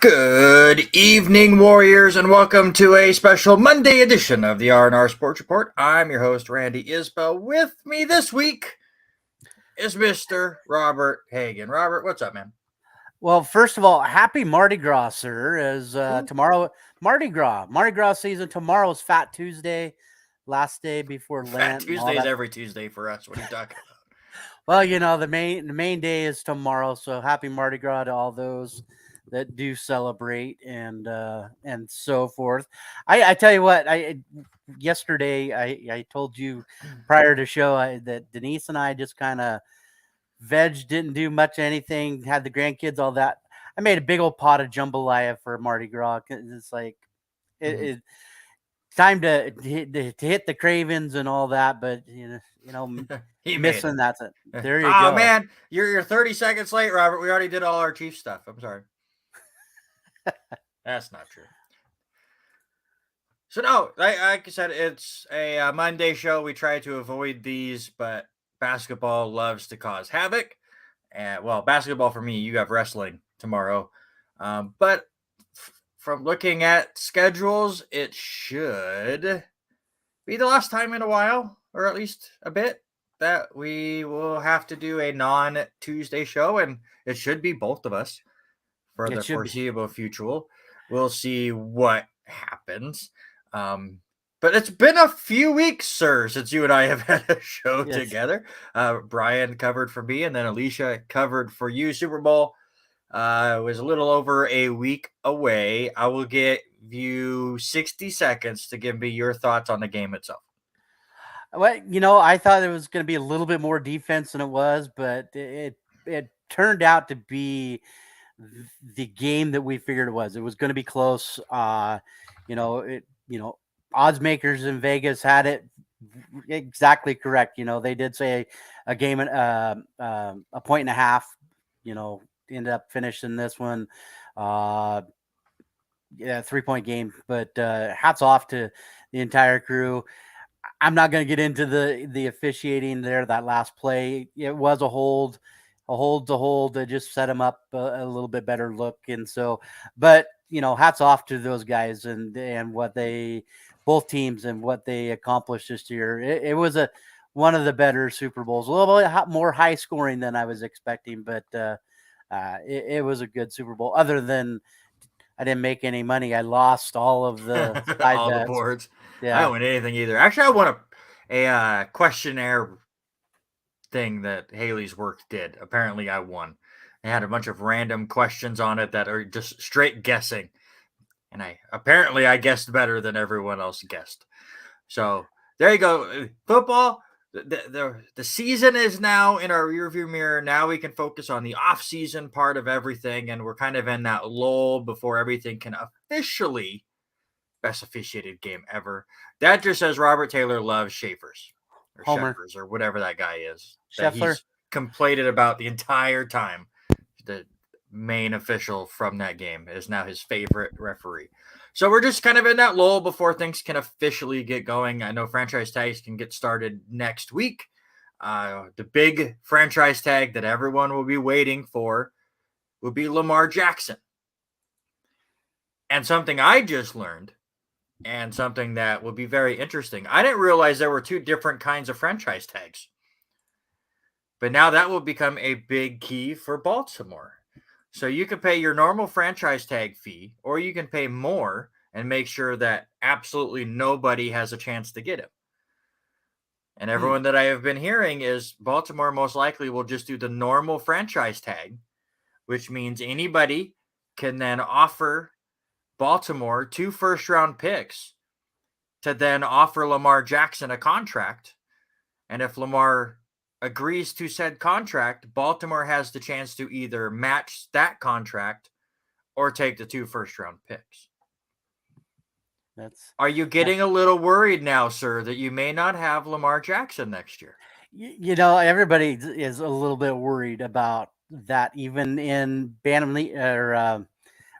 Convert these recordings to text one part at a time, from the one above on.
Good evening, Warriors, and welcome to a special Monday edition of the R&R Sports Report. I'm your host, Randy Isbell. With me this week is Mr. Robert Hagan. Robert, what's up, man? Well, first of all, happy Mardi Gras, sir. As tomorrow, Mardi Gras season. Tomorrow is Fat Tuesday, last day before Fat Lent. Tuesday is every Tuesday for us. What are you talking about? Well, the main day is tomorrow, so happy Mardi Gras to all those that do celebrate and so forth. I tell you what, yesterday I told you prior to show that Denise and I just kind of didn't do much anything, had the grandkids, all that. I made a big old pot of jambalaya for Mardi Gras. It's like it time to hit the cravings and all that, but missing that's it. There you go. Oh man, you're 30 seconds late, Robert. We already did all our Chief stuff. I'm sorry. That's not true. So no, like I said, it's a Monday show. We try to avoid these, but basketball loves to cause havoc. And well, basketball for me, you have wrestling tomorrow. But from looking at schedules, it should be the last time in a while, or at least a bit, that we will have to do a non-Tuesday show, and it should be both of us for the foreseeable future. We'll see what happens. But it's been a few weeks, sir, since you and I have had a show together. Brian covered for me, and then Alicia covered for you. Super Bowl was a little over a week away. I will give you 60 seconds to give me your thoughts on the game itself. Well, I thought it was going to be a little bit more defense than it was, but it turned out to be the game that we figured it was. It was going to be close. Odds makers in Vegas had it exactly correct. They did say a game, a point and a half. Ended up finishing this one. 3-point game. But hats off to the entire crew. I'm not going to get into the officiating there. That last play, it was a hold to just set them up a little bit better look. And so, but hats off to those guys and what both teams and what they accomplished this year. It was one of the better Super Bowls, a little bit more high scoring than I was expecting, but it was a good Super Bowl. Other than I didn't make any money, I lost all of the all the boards. Yeah, I don't win anything either. Actually, I won a questionnaire thing that Haley's work did. Apparently, I won. They had a bunch of random questions on it that are just straight guessing. And I guessed better than everyone else guessed. So there you go. Football, the season is now in our rearview mirror. Now we can focus on the off-season part of everything, and we're kind of in that lull before everything can officially best officiated game ever. That just says Robert Taylor loves Schaefer's or Sheffers or whatever that guy is. That he's complained about the entire time. The main official from that game is now his favorite referee. So we're just kind of in that lull before things can officially get going. I know franchise tags can get started next week. The big franchise tag that everyone will be waiting for will be Lamar Jackson. And something I just learned, and something that will be very interesting. I didn't realize there were two different kinds of franchise tags. But now that will become a big key for Baltimore. So you can pay your normal franchise tag fee, or you can pay more and make sure that absolutely nobody has a chance to get him. And everyone that I have been hearing is Baltimore most likely will just do the normal franchise tag, which means anybody can then offer Baltimore 2 first-round picks to then offer Lamar Jackson a contract. And if Lamar agrees to said contract, Baltimore has the chance to either match that contract or take the 2 first-round picks. Are you getting a little worried now, sir, that you may not have Lamar Jackson next year? Everybody is a little bit worried about that, even in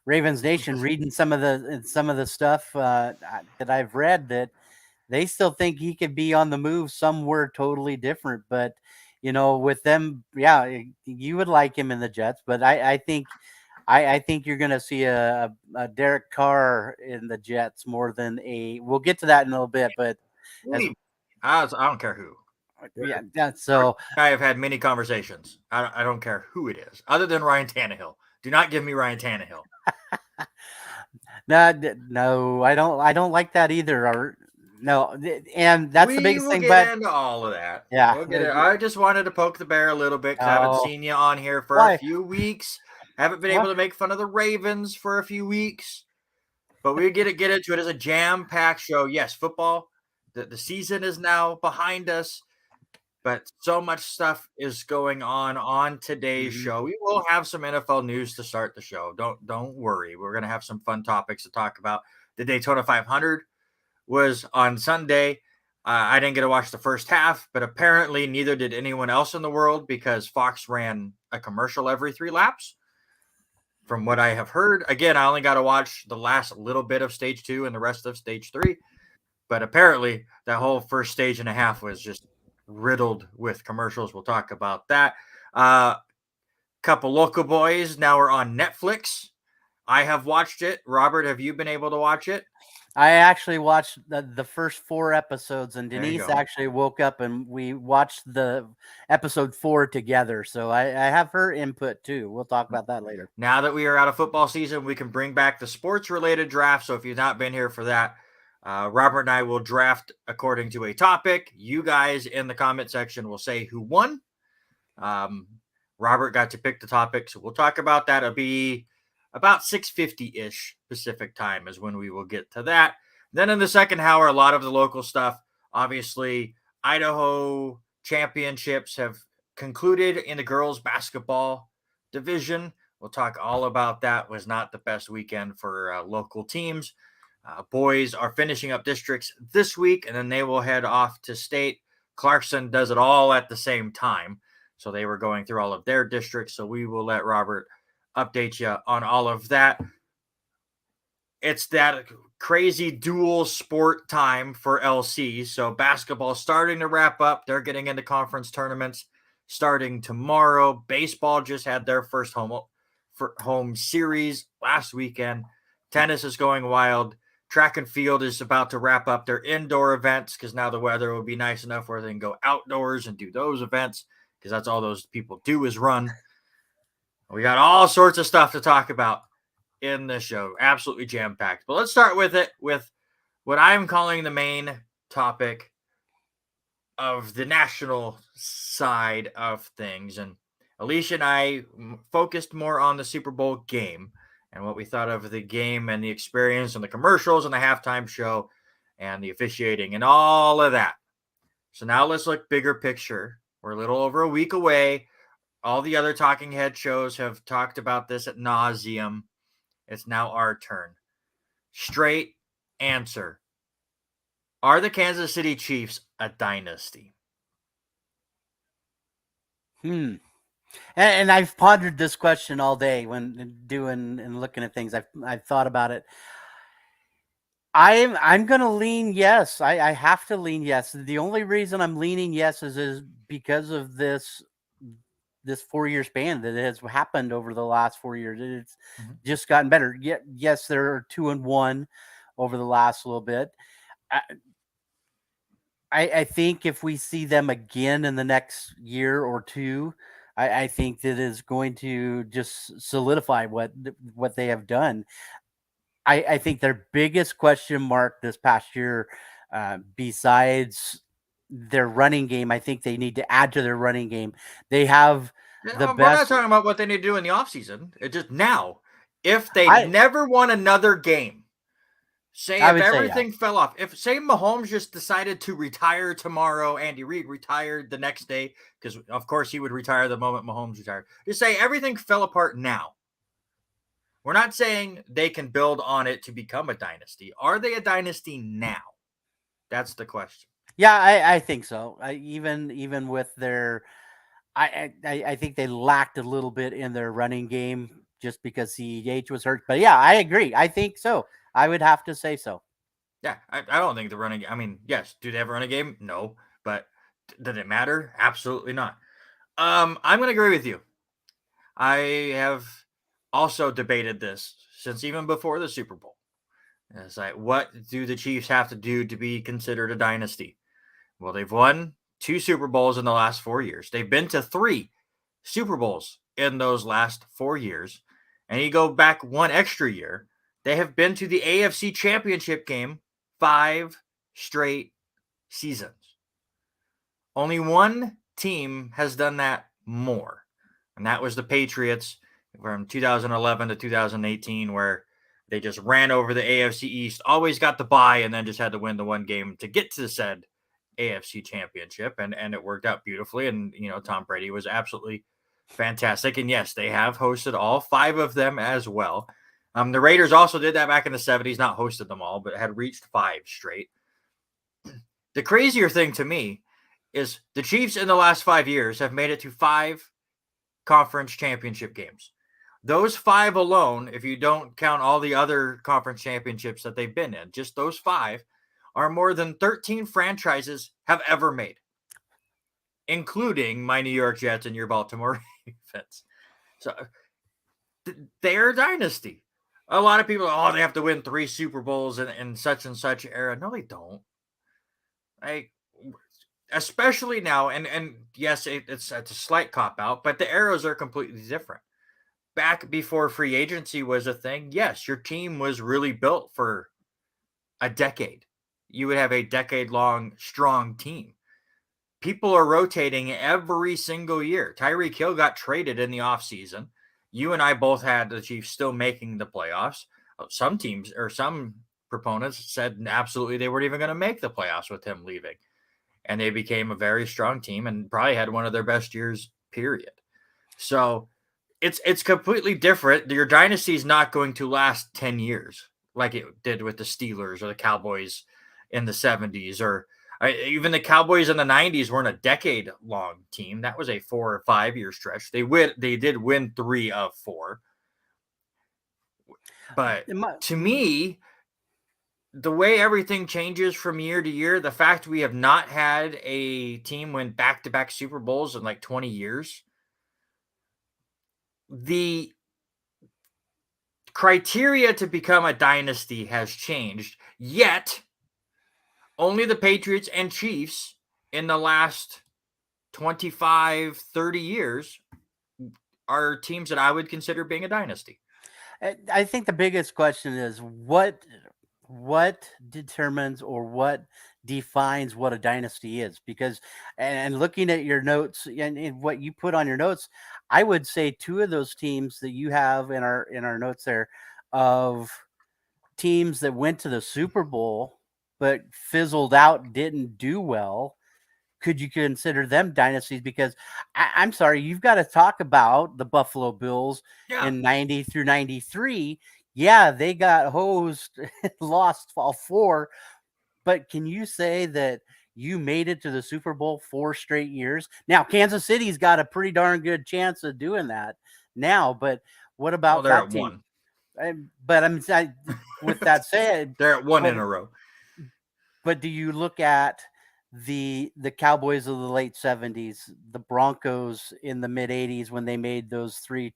Ravens Nation, reading some of the stuff that I've read, that they still think he could be on the move somewhere totally different. But with them, yeah, you would like him in the Jets, but I think I think you're going to see a Derek Carr in the Jets more than a. We'll get to that in a little bit, but as I don't care who. yeah. So I have had many conversations. I don't care who it is, other than Ryan Tannehill. Do not give me Ryan Tannehill. No, I don't. I don't like that either. Or no, and that's the We biggest will thing. get But into all of that. yeah, We'll get it. I just wanted to poke the bear a little bit because I haven't oh, seen you on here for a why? few weeks. Haven't been able What? to make fun of the Ravens for a few weeks. But we get into it as a jam-packed show. Yes, football. The season is now behind us, but so much stuff is going on today's Mhm. show. We will have some NFL news to start the show. Don't worry. We're gonna have some fun topics to talk about. The Daytona 500 was on Sunday. I didn't get to watch the first half, but apparently neither did anyone else in the world because Fox ran a commercial every 3 laps. From what I have heard, again, I only got to watch the last little bit of stage 2 and the rest of stage 3. But apparently, that whole first stage and a half was just riddled with commercials. We'll talk about that. Couple local boys now are on Netflix. I have watched it. Robert, have you been able to watch it? I actually watched the first 4 episodes, and There you Denise go. actually woke up and we watched the episode 4 together. So I have her input too. We'll talk about that later. Now that we are out of football season, we can bring back the sports related draft. So if you've not been here for that, Robert and I will draft according to a topic. You guys in the comment section will say who won. Robert got to pick the topic, so we'll talk about that. It'll be about 6:50-ish Pacific time is when we will get to that. Then in the second hour, a lot of the local stuff. Obviously, Idaho championships have concluded in the girls basketball division. We'll talk all about that. It was not the best weekend for local teams. Boys are finishing up districts this week, and then they will head off to state. Clarkson does it all at the same time. So they were going through all of their districts. So we will let Robert update you on all of that. It's that crazy dual sport time for LC. So basketball starting to wrap up. They're getting into conference tournaments starting tomorrow. Baseball just had their first home series last weekend. Tennis is going wild. Track and field is about to wrap up their indoor events because now the weather will be nice enough where they can go outdoors and do those events because that's all those people do is run. We got all sorts of stuff to talk about in this show. Absolutely jam-packed. But let's start with what I'm calling the main topic of the national side of things. And Alicia and I focused more on the Super Bowl game and what we thought of the game and the experience and the commercials and the halftime show and the officiating and all of that. So now let's look bigger picture. We're a little over a week away. All the other talking head shows have talked about this ad nauseum. It's now our turn. Straight answer. Are the Kansas City Chiefs a dynasty? And I've pondered this question all day when doing and looking at things. I've thought about it. I'm gonna lean yes. I have to lean yes. The only reason I'm leaning yes is because of this 4-year span that has happened over the last 4 years. It's just gotten better. Yes, they're 2-1 over the last little bit. I think if we see them again in the next year or two, I think that is going to just solidify what they have done. I think their biggest question mark this past year, besides their running game, I think they need to add to their running game. They have the We're not best. talking about what they need to do in the offseason. It's just now. If they never won another game, say I if would say, yeah. everything fell off, if say Mahomes just decided to retire tomorrow, Andy Reid retired the next day, because of course he would retire the moment Mahomes retired. Just say everything fell apart now. We're not saying they can build on it to become a dynasty. Are they a dynasty now? That's the question. Yeah, I think so. Even with their, I think they lacked a little bit in their running game just because CEH was hurt. But yeah, I agree. I think so. I would have to say so. Yeah, I don't think the running. I mean, yes, do they have a running game? No, but did it matter? Absolutely not. I'm going to agree with you. I have also debated this since even before the Super Bowl. It's like, what do the Chiefs have to do to be considered a dynasty? Well, they've won 2 Super Bowls in the last 4 years. They've been to 3 Super Bowls in those last 4 years. And you go back one extra year, they have been to the AFC Championship game 5 straight seasons. Only one team has done that more, and that was the Patriots from 2011 to 2018, where they just ran over the AFC East, always got the bye, and then just had to win the one game to get to the said AFC Championship, and it worked out beautifully. And Tom Brady was absolutely fantastic, and yes, they have hosted all 5 of them as well. The Raiders also did that back in the 70s, not hosted them all, but had reached 5 straight. The crazier thing to me is the Chiefs in the last 5 years have made it to 5 conference championship games. Those 5 alone, if you don't count all the other conference championships that they've been in, just those 5 are more than 13 franchises have ever made, including my New York Jets and your Baltimore Ravens. So they're a dynasty. A lot of people, they have to win 3 Super Bowls in such and such era. No, they don't. Especially now, and yes, it's a slight cop out, but the eras are completely different. Back before free agency was a thing, yes, your team was really built for a decade. You would have a decade-long strong team. People are rotating every single year. Tyreek Hill got traded in the offseason. You and I both had the Chiefs still making the playoffs. Some teams or some proponents said absolutely they weren't even going to make the playoffs with him leaving. And they became a very strong team and probably had one of their best years, period. So it's completely different. Your dynasty is not going to last 10 years like it did with the Steelers or the Cowboys in the 70s, or even the Cowboys in the 90s weren't a decade-long team. That was a 4 or 5 year stretch. They did win 3 of 4. But to me, the way everything changes from year to year, the fact we have not had a team win back-to-back Super Bowls in like 20 years, the criteria to become a dynasty has changed, yet only the Patriots and Chiefs in the last 25, 30 years are teams that I would consider being a dynasty. I think the biggest question is what determines or what defines what a dynasty is, because and looking at your notes and what you put on your notes, I would say 2 of those teams that you have in our notes there of teams that went to the Super Bowl but fizzled out, didn't do well. Could you consider them dynasties? Because I'm sorry, you've got to talk about the Buffalo Bills in 90 through 93. Yeah, they got hosed, lost all 4. But can you say that you made it to the Super Bowl 4 straight years? Now, Kansas City's got a pretty darn good chance of doing that now. But what about that team? 1? But with that said, they're at 1 in a row. But do you look at the Cowboys of the late 70s, the Broncos in the mid 80s when they made those 3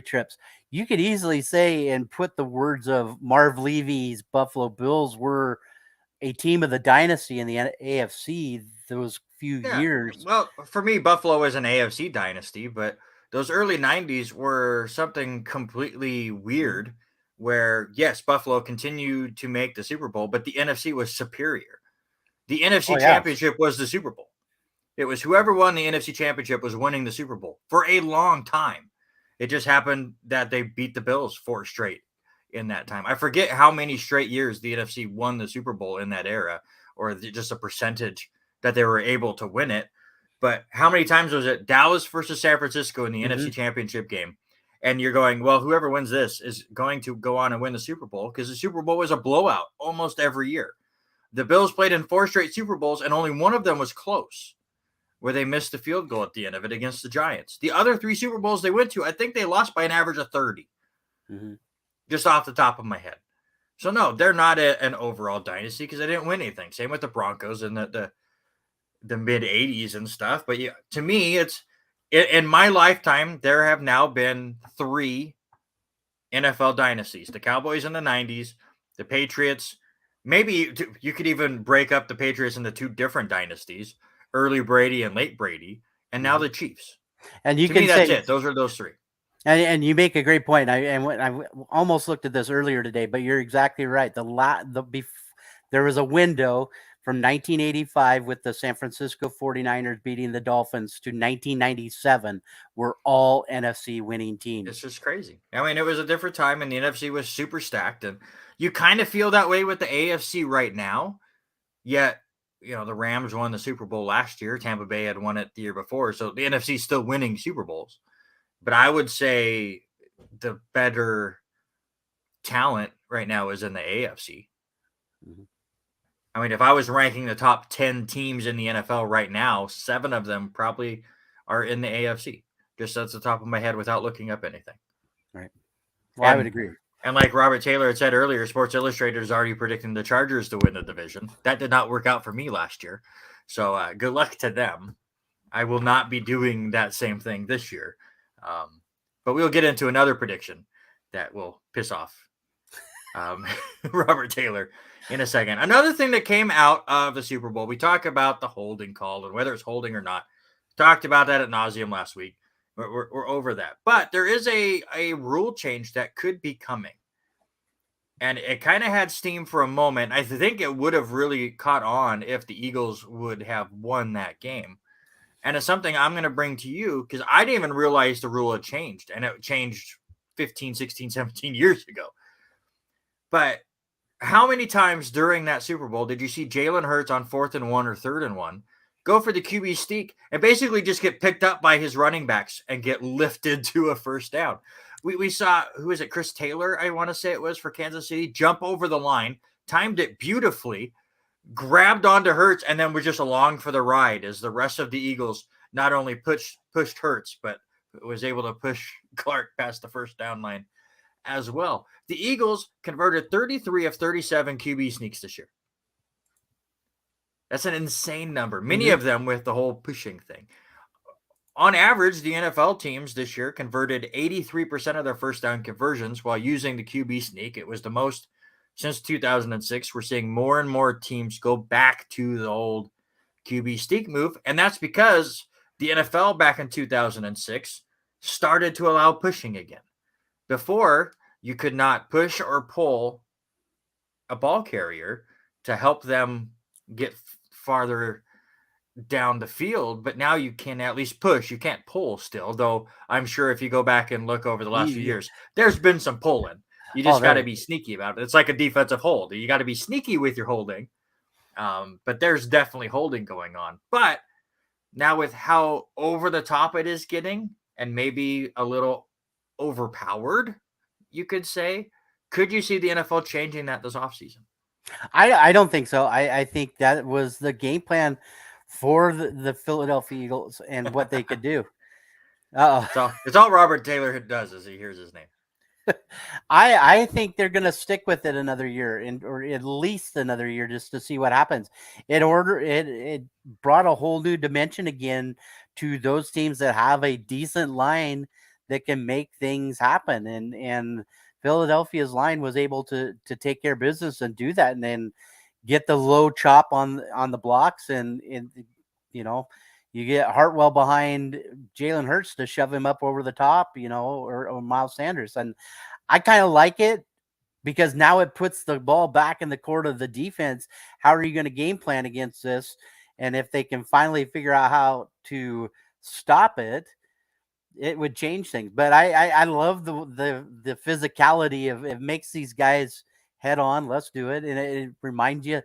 trips? You could easily say and put the words of Marv Levy's Buffalo Bills were a team of the dynasty in the AFC those few years. Well, for me, Buffalo is an AFC dynasty, but those early 90s were something completely weird where, yes, Buffalo continued to make the Super Bowl, but the NFC was superior. The NFC Championship was the Super Bowl. It was whoever won the NFC Championship was winning the Super Bowl for a long time. It just happened that they beat the Bills 4 straight in that time. I forget how many straight years the NFC won the Super Bowl in that era, or just a percentage that they were able to win it. But how many times was it Dallas versus San Francisco in the NFC Championship game? And you're going, well, whoever wins this is going to go on and win the Super Bowl, because the Super Bowl was a blowout almost every year. The Bills played in 4 straight Super Bowls, and only one of them was close, where they missed the field goal at the end of it against the Giants. The other 3 Super Bowls they went to, I think they lost by an average of 30, just off the top of my head. So, no, they're not an overall dynasty because they didn't win anything. Same with the Broncos in the mid-'80s and stuff. But yeah, to me, it's in my lifetime, there have now been 3 NFL dynasties. The Cowboys in the 90s, the Patriots. Maybe you could even break up the Patriots into two different dynasties, early Brady and late Brady, and now the Chiefs. And you to can me, that's say it. Those are those three. And you make a great point. I almost looked at this earlier today, but you're exactly right. There was a window from 1985 with the San Francisco 49ers beating the Dolphins to 1997 were all NFC winning teams. It's just crazy. I mean, it was a different time, and the NFC was super stacked, and you kind of feel that way with the AFC right now. Yet, the Rams won the Super Bowl last year. Tampa Bay had won it the year before, so the NFC is still winning Super Bowls. But I would say the better talent right now is in the AFC. Mm-hmm. I mean, if I was ranking the top 10 teams in the NFL right now, 7 of them probably are in the AFC. Just at the top of my head without looking up anything. Right. Well, I would agree. And like Robert Taylor had said earlier, Sports Illustrated is already predicting the Chargers to win the division. That did not work out for me last year. So good luck to them. I will not be doing that same thing this year. But we'll get into another prediction that will piss off Robert Taylor in a second. Another thing that came out of the Super Bowl, we talk about the holding call and whether it's holding or not. Talked about that ad nauseum last week. We're over that. But there is a rule change that could be coming. And it kind of had steam for a moment. I think it would have really caught on if the Eagles would have won that game. And it's something I'm going to bring to you because I didn't even realize the rule had changed. And it changed 15, 16, 17 years ago. But how many times during that Super Bowl did you see Jalen Hurts on 4th and 1 or 3rd and 1 go for the QB sneak and basically just get picked up by his running backs and get lifted to a first down? We saw, who is it, Chris Taylor, I want to say it was, for Kansas City, jump over the line, timed it beautifully, grabbed onto Hurts, and then was just along for the ride as the rest of the Eagles not only pushed Hurts, but was able to push Clark past the first down line as well. The Eagles converted 33 of 37 QB sneaks this year. That's an insane number. Many of them with the whole pushing thing. On average, the NFL teams this year converted 83% of their first down conversions while using the QB sneak. It was the most since 2006. We're seeing more and more teams go back to the old QB sneak move, and that's because the NFL back in 2006 started to allow pushing again. Before, you could not push or pull a ball carrier to help them get farther down the field, but now you can at least push. You can't pull still, though I'm sure if you go back and look over the last few years, there's been some pulling. You just got to be sneaky about it. It's like a defensive hold. You got to be sneaky with your holding, but there's definitely holding going on. But now with how over the top it is getting and maybe a little overpowered, you could say, could you see the NFL changing that this offseason? I don't think so. I think that was the game plan for the Philadelphia Eagles and what they could do. It's all Robert Taylor does as he hears his name. I think they're going to stick with it another year, or at least another year, just to see what happens. It brought a whole new dimension again to those teams that have a decent line that can make things happen, and Philadelphia's line was able to take care of business and do that, and then get the low chop on the blocks, and you get Hartwell behind Jalen Hurts to shove him up over the top, or Miles Sanders. And I kind of like it because now it puts the ball back in the court of the defense. How are you going to game plan against this? And if they can finally figure out how to stop it, it would change things. But I love the physicality of it. Makes these guys head on. Let's do it. And it reminds you,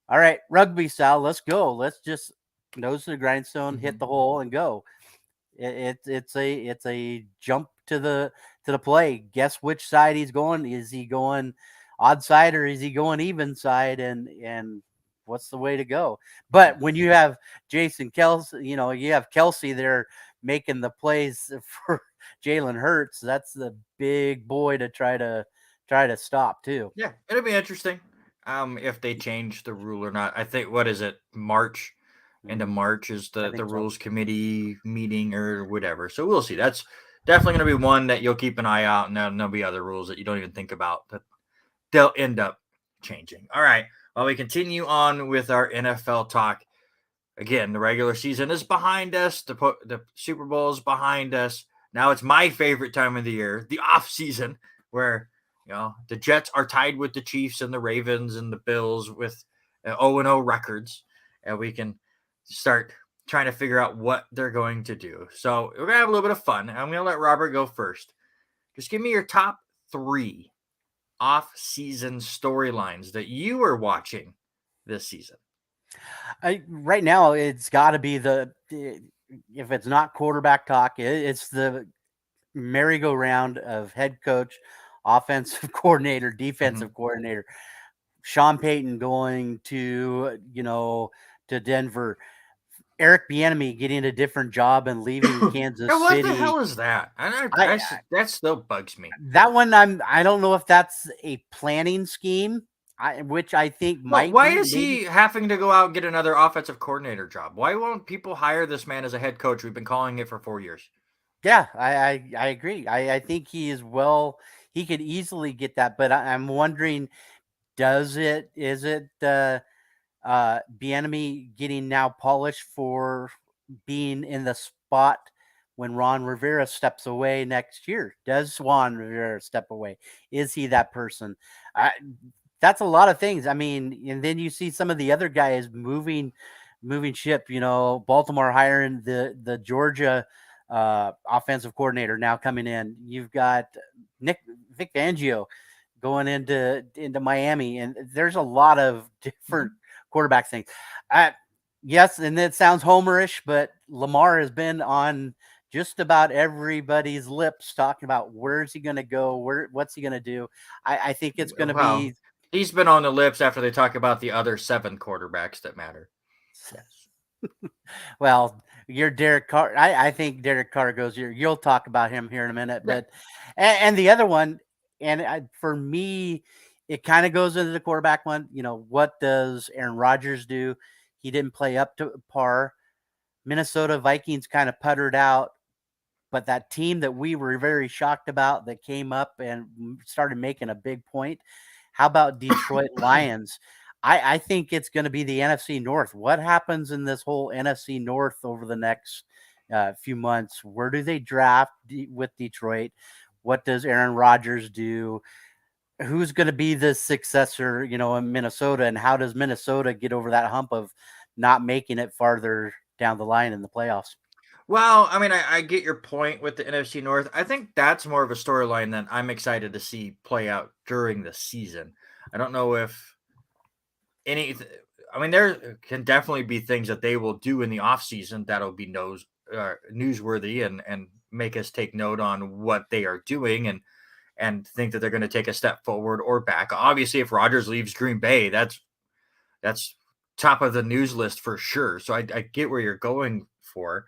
all right, rugby style, let's go. Let's just nose to the grindstone, hit the hole, and go. It's a jump to the play. Guess which side he's going. Is he going odd side or is he going even side? And what's the way to go? But when you have Jason Kelce, you have Kelce there making the plays for Jalen Hurts. That's the big boy to try to stop too. Yeah, it'll be interesting if they change the rule or not. I think, what is it, March? End of March is the rules committee meeting or whatever. So we'll see. That's definitely going to be one that you'll keep an eye out, and there'll be other rules that you don't even think about that they'll end up changing. All right. While we continue on with our NFL talk, again, the regular season is behind us. The Super Bowl is behind us. Now it's my favorite time of the year, the off season, where the Jets are tied with the Chiefs and the Ravens and the Bills with 0-0 records, and we can start trying to figure out what they're going to do. So we're gonna have a little bit of fun. I'm gonna let Robert go first. Just give me your top 3 off-season storylines that you are watching this season. Right now, it's got to be if it's not quarterback talk, it's the merry-go-round of head coach, offensive coordinator, defensive coordinator. Sean Payton going to Denver. Eric Bieniemy getting a different job and leaving Kansas City. What the hell is that? That still bugs me. That one, I don't know if that's a planning scheme, which I think might. Why is he having to go out and get another offensive coordinator job? Why won't people hire this man as a head coach? We've been calling it for 4 years. Yeah, I agree. I think he is he could easily get that, but I'm wondering, is it Bieniemy getting now polished for being in the spot when Ron Rivera steps away next year? Does Ron Rivera step away? Is he that person? That's a lot of things. I mean, and then you see some of the other guys moving ship. Baltimore hiring the Georgia offensive coordinator now coming in. You've got Vic Fangio going into Miami, and there's a lot of different quarterback things. Yes, and it sounds homerish, but Lamar has been on just about everybody's lips talking about where's he going to go, what's he going to do. I think it's going to be. He's been on the lips after they talk about the other 7 quarterbacks that matter. Yes. Well, you're Derek Carr. I think Derek Carr goes here. You'll talk about him here in a minute, but and the other one, and for me, it kind of goes into the quarterback one. What does Aaron Rodgers do? He didn't play up to par. Minnesota Vikings kind of puttered out, but that team that we were very shocked about that came up and started making a big point. How about Detroit Lions? I think it's going to be the NFC North. What happens in this whole NFC North over the next few months? Where do they draft with Detroit? What does Aaron Rodgers do? Who's going to be the successor, in Minnesota? And how does Minnesota get over that hump of not making it farther down the line in the playoffs? Well, I mean, I get your point with the NFC North. I think that's more of a storyline that I'm excited to see play out during the season. I don't know if there can definitely be things that they will do in the offseason that'll be newsworthy and make us take note on what they are doing and think that they're going to take a step forward or back. Obviously, if Rodgers leaves Green Bay, that's top of the news list for sure. So I get where you're going for.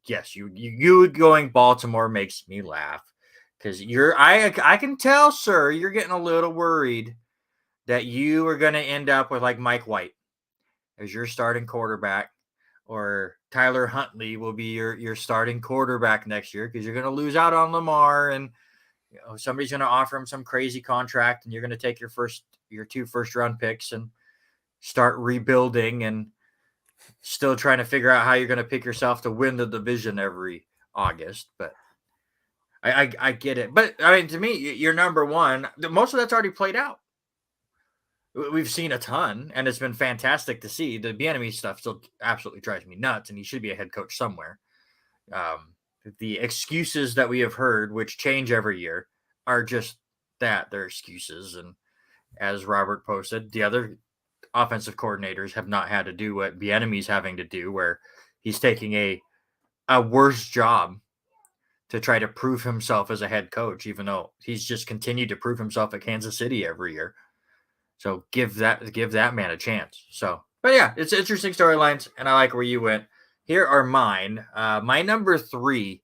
Yes, you going Baltimore makes me laugh because I can tell, sir, you're getting a little worried that you are going to end up with like Mike White as your starting quarterback, or Tyler Huntley will be your starting quarterback next year because you're going to lose out on Lamar, and somebody's going to offer him some crazy contract, and you're going to take your 2 first-round picks and start rebuilding and still trying to figure out how you're going to pick yourself to win the division every August. But I get it. But I mean, to me, you're number one. Most of that's already played out. We've seen a ton, and it's been fantastic to see. The Bieniemy stuff still absolutely drives me nuts, and he should be a head coach somewhere. The excuses that we have heard, which change every year, are just that. They're excuses. And as Robert posted, the other offensive coordinators have not had to do what Bieniemy's having to do, where he's taking a worse job to try to prove himself as a head coach, even though he's just continued to prove himself at Kansas City every year. So give that man a chance. So, but yeah, it's interesting storylines, and I like where you went. Here are mine. My number 3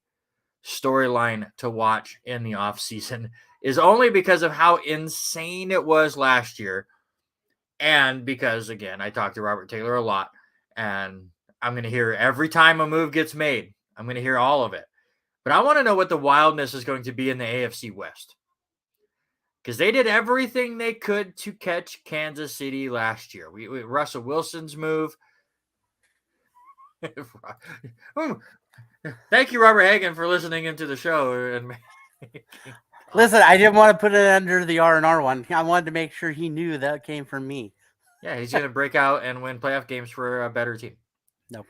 storyline to watch in the offseason is only because of how insane it was last year. And because, again, I talk to Robert Taylor a lot, and I'm going to hear every time a move gets made, I'm going to hear all of it. But I want to know what the wildness is going to be in the AFC West. Because they did everything they could to catch Kansas City last year. We Russell Wilson's move. Thank you, Robert Hagan, for listening into the show. And listen, I didn't want to put it under the R&R one. I wanted to make sure he knew that came from me. Yeah, he's going to break out and win playoff games for a better team. No.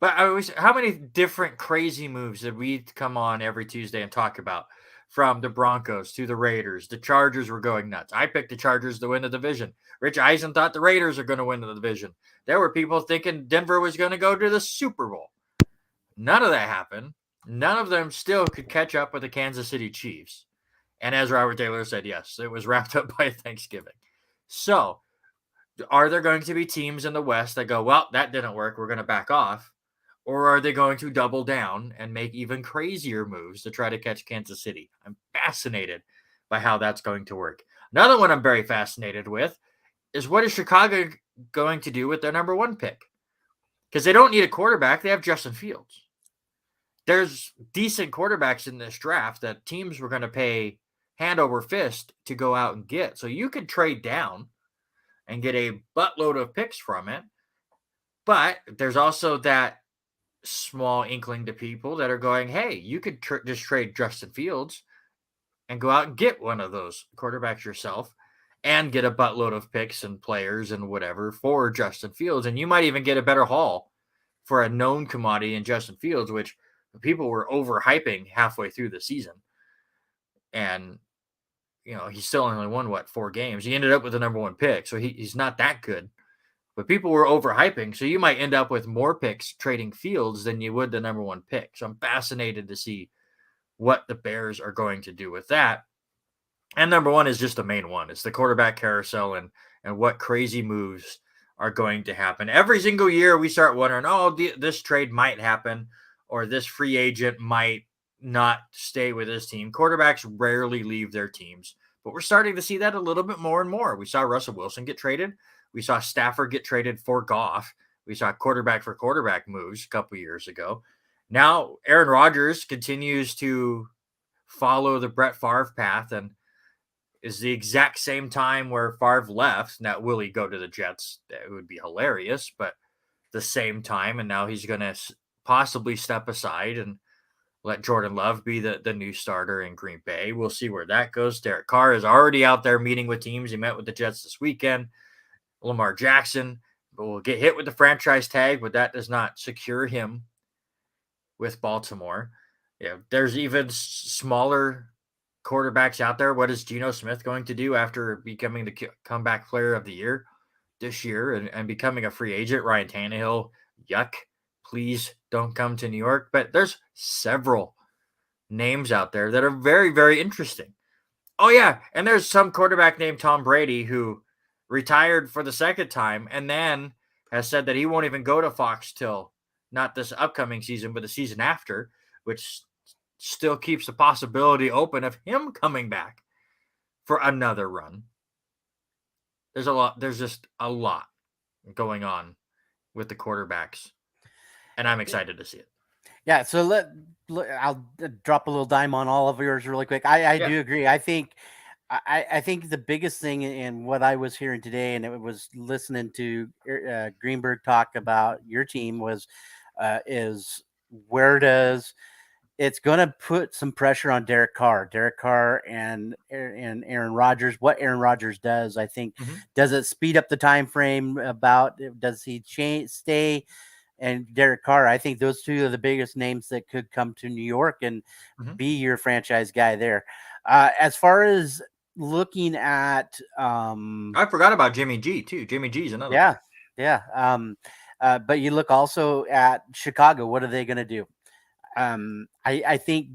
But how many different crazy moves did we come on every Tuesday and talk about? From the Broncos to the Raiders. The Chargers were going nuts. I picked the Chargers to win the division. Rich Eisen thought the Raiders are going to win the division. There were people thinking Denver was going to go to the Super Bowl. None of that happened. None of them still could catch up with the Kansas City Chiefs. And as Robert Taylor said, yes, it was wrapped up by Thanksgiving. So, are there going to be teams in the West that go, well, that didn't work, we're going to back off? Or are they going to double down and make even crazier moves to try to catch Kansas City? I'm fascinated by how that's going to work. Another one I'm very fascinated with is what is Chicago going to do with their number 1 pick? Because they don't need a quarterback. They have Justin Fields. There's decent quarterbacks in this draft that teams were going to pay hand over fist to go out and get. So you could trade down and get a buttload of picks from it. But there's also that small inkling to people that are going, hey, you could just trade Justin Fields and go out and get one of those quarterbacks yourself and get a buttload of picks and players and whatever for Justin Fields. And you might even get a better haul for a known commodity in Justin Fields, which people were overhyping halfway through the season. And, he still only won, 4 games. He ended up with the number 1 pick. So he's not that good. But people were overhyping, so you might end up with more picks trading Fields than you would the number 1 pick. So I'm fascinated to see what the Bears are going to do with that. And number 1 is just the main one. It's the quarterback carousel and what crazy moves are going to happen. Every single year we start wondering, this trade might happen or this free agent might not stay with his team. Quarterbacks rarely leave their teams, but we're starting to see that a little bit more and more. We saw Russell Wilson get traded. We saw Stafford get traded for Goff. We saw quarterback for quarterback moves a couple years ago. Now Aaron Rodgers continues to follow the Brett Favre path and is the exact same time where Favre left. Now, will he go to the Jets? It would be hilarious, but the same time. And now he's going to possibly step aside and let Jordan Love be the new starter in Green Bay. We'll see where that goes. Derek Carr is already out there meeting with teams. He met with the Jets this weekend. Lamar Jackson will get hit with the franchise tag, but that does not secure him with Baltimore. Yeah, there's even smaller quarterbacks out there. What is Geno Smith going to do after becoming the comeback player of the year this year and becoming a free agent? Ryan Tannehill, yuck. Please don't come to New York. But there's several names out there that are very, very interesting. Oh, yeah. And there's some quarterback named Tom Brady who retired for the second time and then has said that he won't even go to Fox till not this upcoming season, but the season after, which still keeps the possibility open of him coming back for another run. There's just a lot going on with the quarterbacks, and I'm excited to see it. Yeah, so I'll drop a little dime on all of yours really quick. I do agree. I think the biggest thing in what I was hearing today, and it was listening to Greenberg talk about your team, is where does it's going to put some pressure on Derek Carr and Aaron Rodgers. What Aaron Rodgers does, I think, does it speed up the time frame? Does he stay? And Derek Carr, I think those two are the biggest names that could come to New York and be your franchise guy there. As far as looking at, I forgot about Jimmy G too. Jimmy G's another. Yeah. But you look also at Chicago. What are they going to do? I think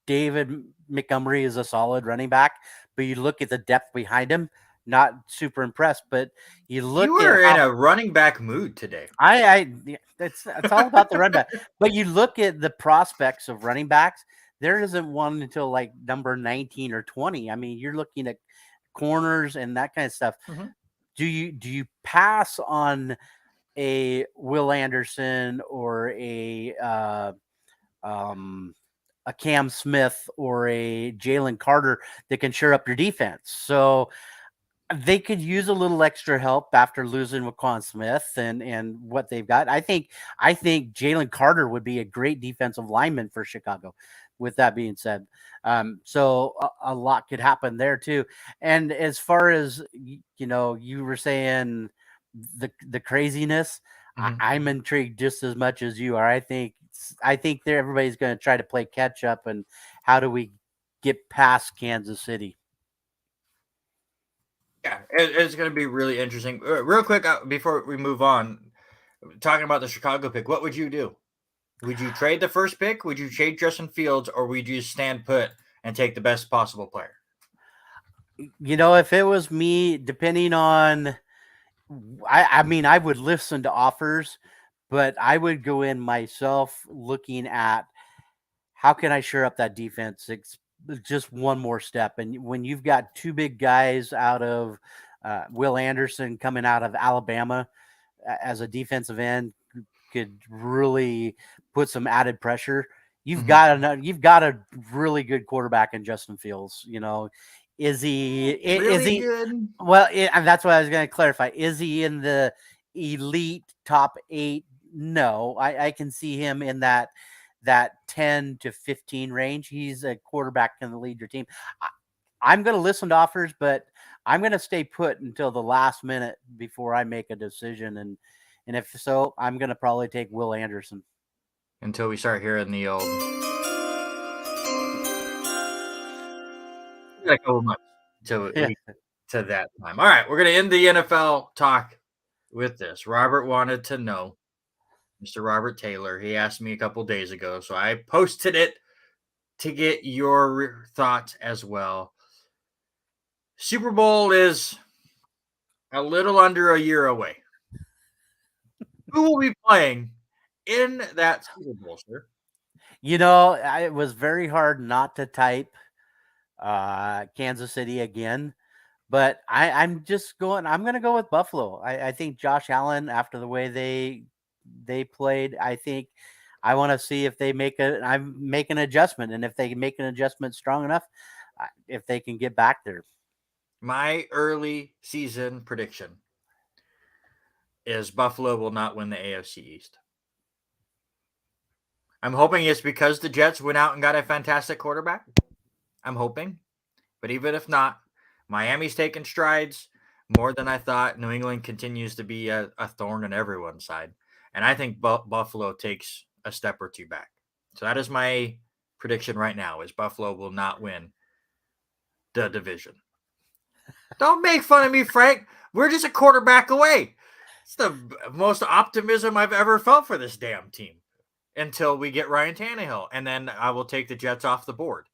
David Montgomery is a solid running back, but you look at the depth behind him. Not super impressed, but you were in a running back mood today. It's all about the run back. But you look at the prospects of running backs. There isn't one until like number 19 or 20. I mean, you're looking at corners and that kind of stuff. Do you pass on a Will Anderson or a a Cam Smith or a Jalen Carter that can shore up your defense. So they could use a little extra help after losing Waquan Smith and what they've got. I think Jalen Carter would be a great defensive lineman for Chicago. With that being said, so a lot could happen there too. And as far as you were saying the craziness, I'm intrigued just as much as you are. I think everybody's going to try to play catch up. And how do we get past Kansas City? Yeah, it's going to be really interesting. Real quick, before we move on, talking about the Chicago pick, what would you do? Would you trade the first pick? Would you trade Justin Fields, or would you stand put and take the best possible player? If it was me, depending on, I mean, I would listen to offers, but I would go in myself looking at how can I shore up that defense. It's just one more step. And when you've got two big guys out of Will Anderson coming out of Alabama as a defensive end, could really put some added pressure. You've got a really good quarterback in Justin Fields. Is he really good? Well, and that's what I was going to clarify. Is he in the elite top 8? No, I can see him in that 10 to 15 range. He's a quarterback can lead your team. I'm going to listen to offers, but I'm going to stay put until the last minute before I make a decision. And if so, I'm going to probably take Will Anderson. Until we start hearing the old... a couple months to that time. All right, we're going to end the NFL talk with this. Robert wanted to know, Mr. Robert Taylor, he asked me a couple days ago, so I posted it to get your thoughts as well. Super Bowl is a little under a year away. Who will be playing in that Super Bowl, sir? It was very hard not to type Kansas City again, but I'm going to go with Buffalo. I think Josh Allen, after the way they played, I think I want to see if they make an adjustment, and if they can make an adjustment strong enough, if they can get back there. My early season prediction is Buffalo will not win the AFC East. I'm hoping it's because the Jets went out and got a fantastic quarterback. I'm hoping. But even if not, Miami's taken strides more than I thought. New England continues to be a thorn in everyone's side. And I think Buffalo takes a step or two back. So that is my prediction right now, is Buffalo will not win the division. Don't make fun of me, Frank. We're just a quarterback away. It's the most optimism I've ever felt for this damn team until we get Ryan Tannehill. And then I will take the Jets off the board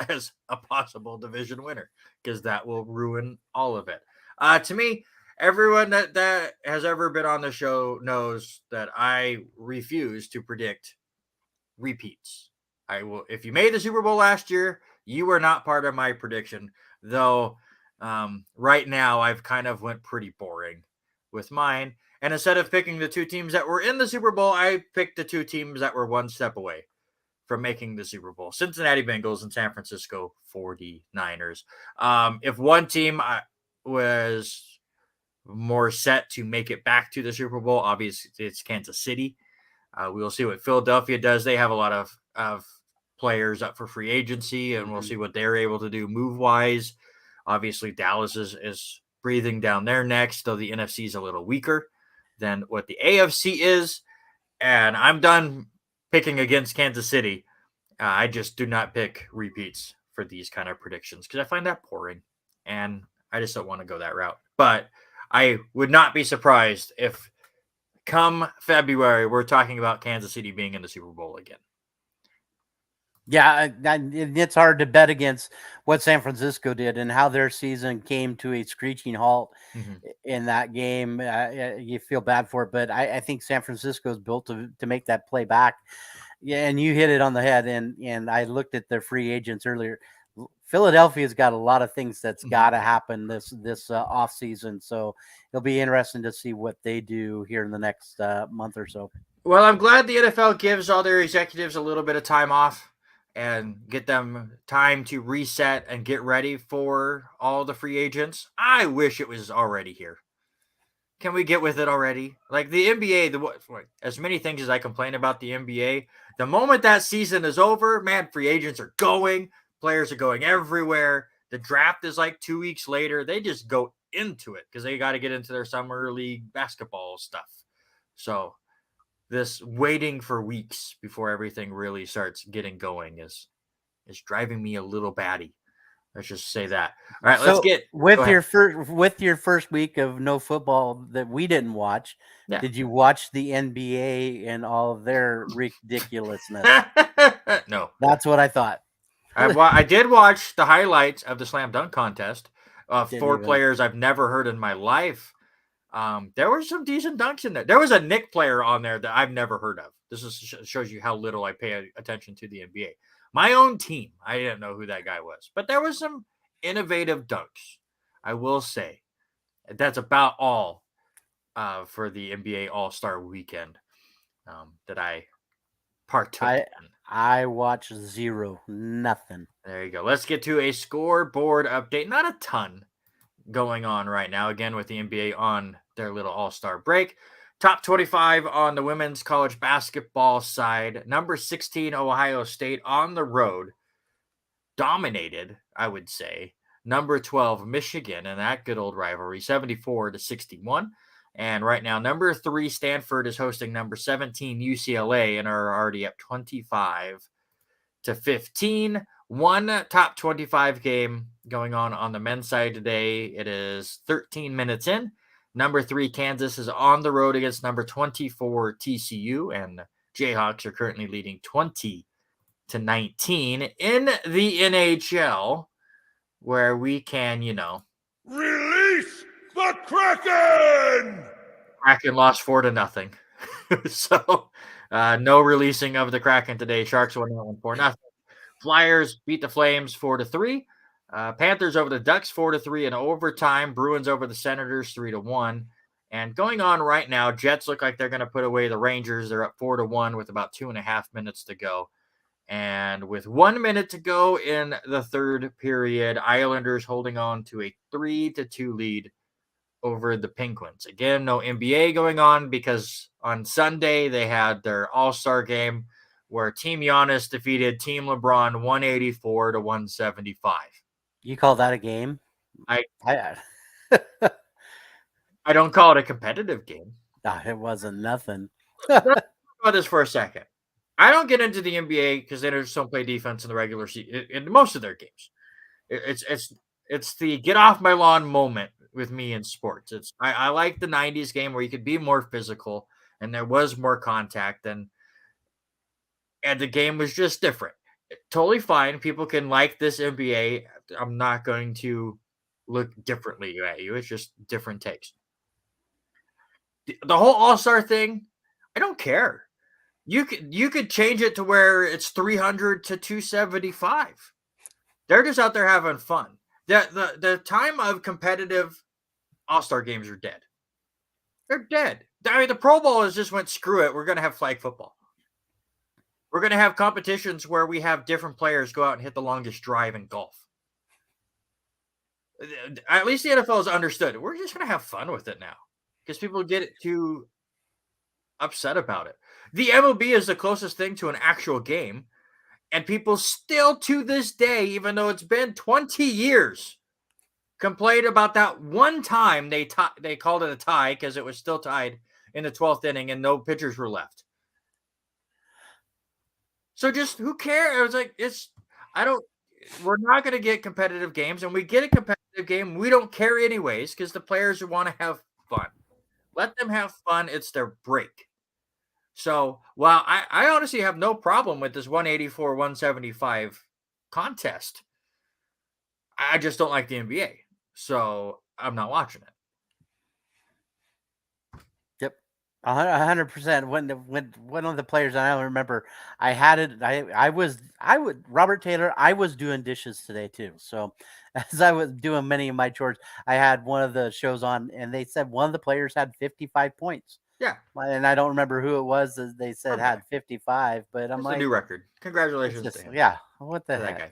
as a possible division winner, because that will ruin all of it. To me, everyone that has ever been on the show knows that I refuse to predict repeats. I will. If you made the Super Bowl last year, you were not part of my prediction, though. Right now, I've kind of went pretty boring with mine. And instead of picking the two teams that were in the Super Bowl, I picked the two teams that were one step away from making the Super Bowl: Cincinnati Bengals and San Francisco 49ers. If one team was more set to make it back to the Super Bowl, obviously it's Kansas City. We'll see what Philadelphia does. They have a lot of players up for free agency, and we'll see what they're able to do move-wise. Obviously, Dallas is breathing down their necks, though the NFC is a little weaker than what the AFC is. And I'm done picking against Kansas City. I just do not pick repeats for these kind of predictions because I find that boring, and I just don't want to go that route. But I would not be surprised if come February we're talking about Kansas City being in the Super Bowl again. Yeah, it's hard to bet against what San Francisco did and how their season came to a screeching halt in that game. You feel bad for it, but I think San Francisco is built to make that play back. Yeah, and you hit it on the head. And I looked at their free agents earlier. Philadelphia's got a lot of things that's got to happen this off season, so it'll be interesting to see what they do here in the next month or so. Well, I'm glad the NFL gives all their executives a little bit of time off and get them time to reset and get ready for all the free agents. I wish it was already here. Can we get with it already? Like the NBA, as many things as I complain about the NBA, the moment that season is over, man, free agents are going, players are going everywhere. The draft is like 2 weeks later. They just go into it because they got to get into their summer league basketball stuff. So this waiting for weeks before everything really starts getting going is driving me a little batty. Let's just say that. All right, let's So get go with ahead. your first week of no football that we didn't watch, Yeah. did you watch the NBA and all of their ridiculousness? No. That's what I thought. I did watch the highlights of the slam dunk contest. Didn't 4 even. players I've never heard in my life. There were some decent dunks in there. There was a Knick player on there that I've never heard of. This shows you how little I pay attention to the NBA. My own team, I didn't know who that guy was, but there was some innovative dunks. I will say that's about all for the NBA All Star Weekend that I partook in. I watched zero, nothing. There you go. Let's get to a scoreboard update. Not a ton going on right now. Again, with the NBA on their little all-star break. Top 25 on the women's college basketball side. Number 16, Ohio State on the road. Dominated, I would say. Number 12, Michigan, and that good old rivalry, 74-61. And right now, number 3, Stanford is hosting number 17, UCLA, and are already up 25-15. One top 25 game going on the men's side today. It is 13 minutes in. Number 3, Kansas is on the road against number 24, TCU, and Jayhawks are currently leading 20-19 in the NHL, where we can, release the Kraken! Kraken lost 4-0. So no releasing of the Kraken today. Sharks won that one 4-0. Flyers beat the Flames 4-3. Panthers over the Ducks 4-3 in overtime. Bruins over the Senators 3-1. And going on right now, Jets look like they're going to put away the Rangers. They're up 4-1 with about 2.5 minutes to go. And with 1 minute to go in the third period, Islanders holding on to a 3-2 lead over the Penguins. Again, no NBA going on because on Sunday they had their All-Star game where Team Giannis defeated Team LeBron 184-175. You call that a game? I I don't call it a competitive game. it wasn't nothing. Let's talk about this for a second. I don't get into the NBA because they just don't play defense in the regular season in most of their games. It's the get off my lawn moment with me in sports. I like the 90s game where you could be more physical and there was more contact and the game was just different. Totally fine. People can like this NBA. I'm not going to look differently at you. It's just different takes. The whole All-Star thing, I don't care. You could change it to where it's 300 to 275. They're just out there having fun. The time of competitive All-Star games are dead. They're dead. I mean, the Pro Bowl has just went, screw it. We're going to have flag football. We're going to have competitions where we have different players go out and hit the longest drive in golf. At least the NFL has understood. We're just going to have fun with it now because people get too upset about it. The MLB is the closest thing to an actual game, and people still to this day, even though it's been 20 years, complained about that one time they called it a tie because it was still tied in the 12th inning and no pitchers were left. So just who cares? It was like we're not going to get competitive games, and we get a competitive game. We don't care anyways because the players want to have fun. Let them have fun. It's their break. So while I honestly have no problem with this 184-175 contest, I just don't like the NBA. So I'm not watching it. Yep, 100%. When one of the players, I don't remember, I had it. I would Robert Taylor. I was doing dishes today too. So as I was doing many of my chores, I had one of the shows on, and they said one of the players had 55 points. Yeah, And I don't remember who it was that they said Okay. had 55, but I'm it's a like, new record. it's Congratulations just, to him. yeah, what the To that heck? guy.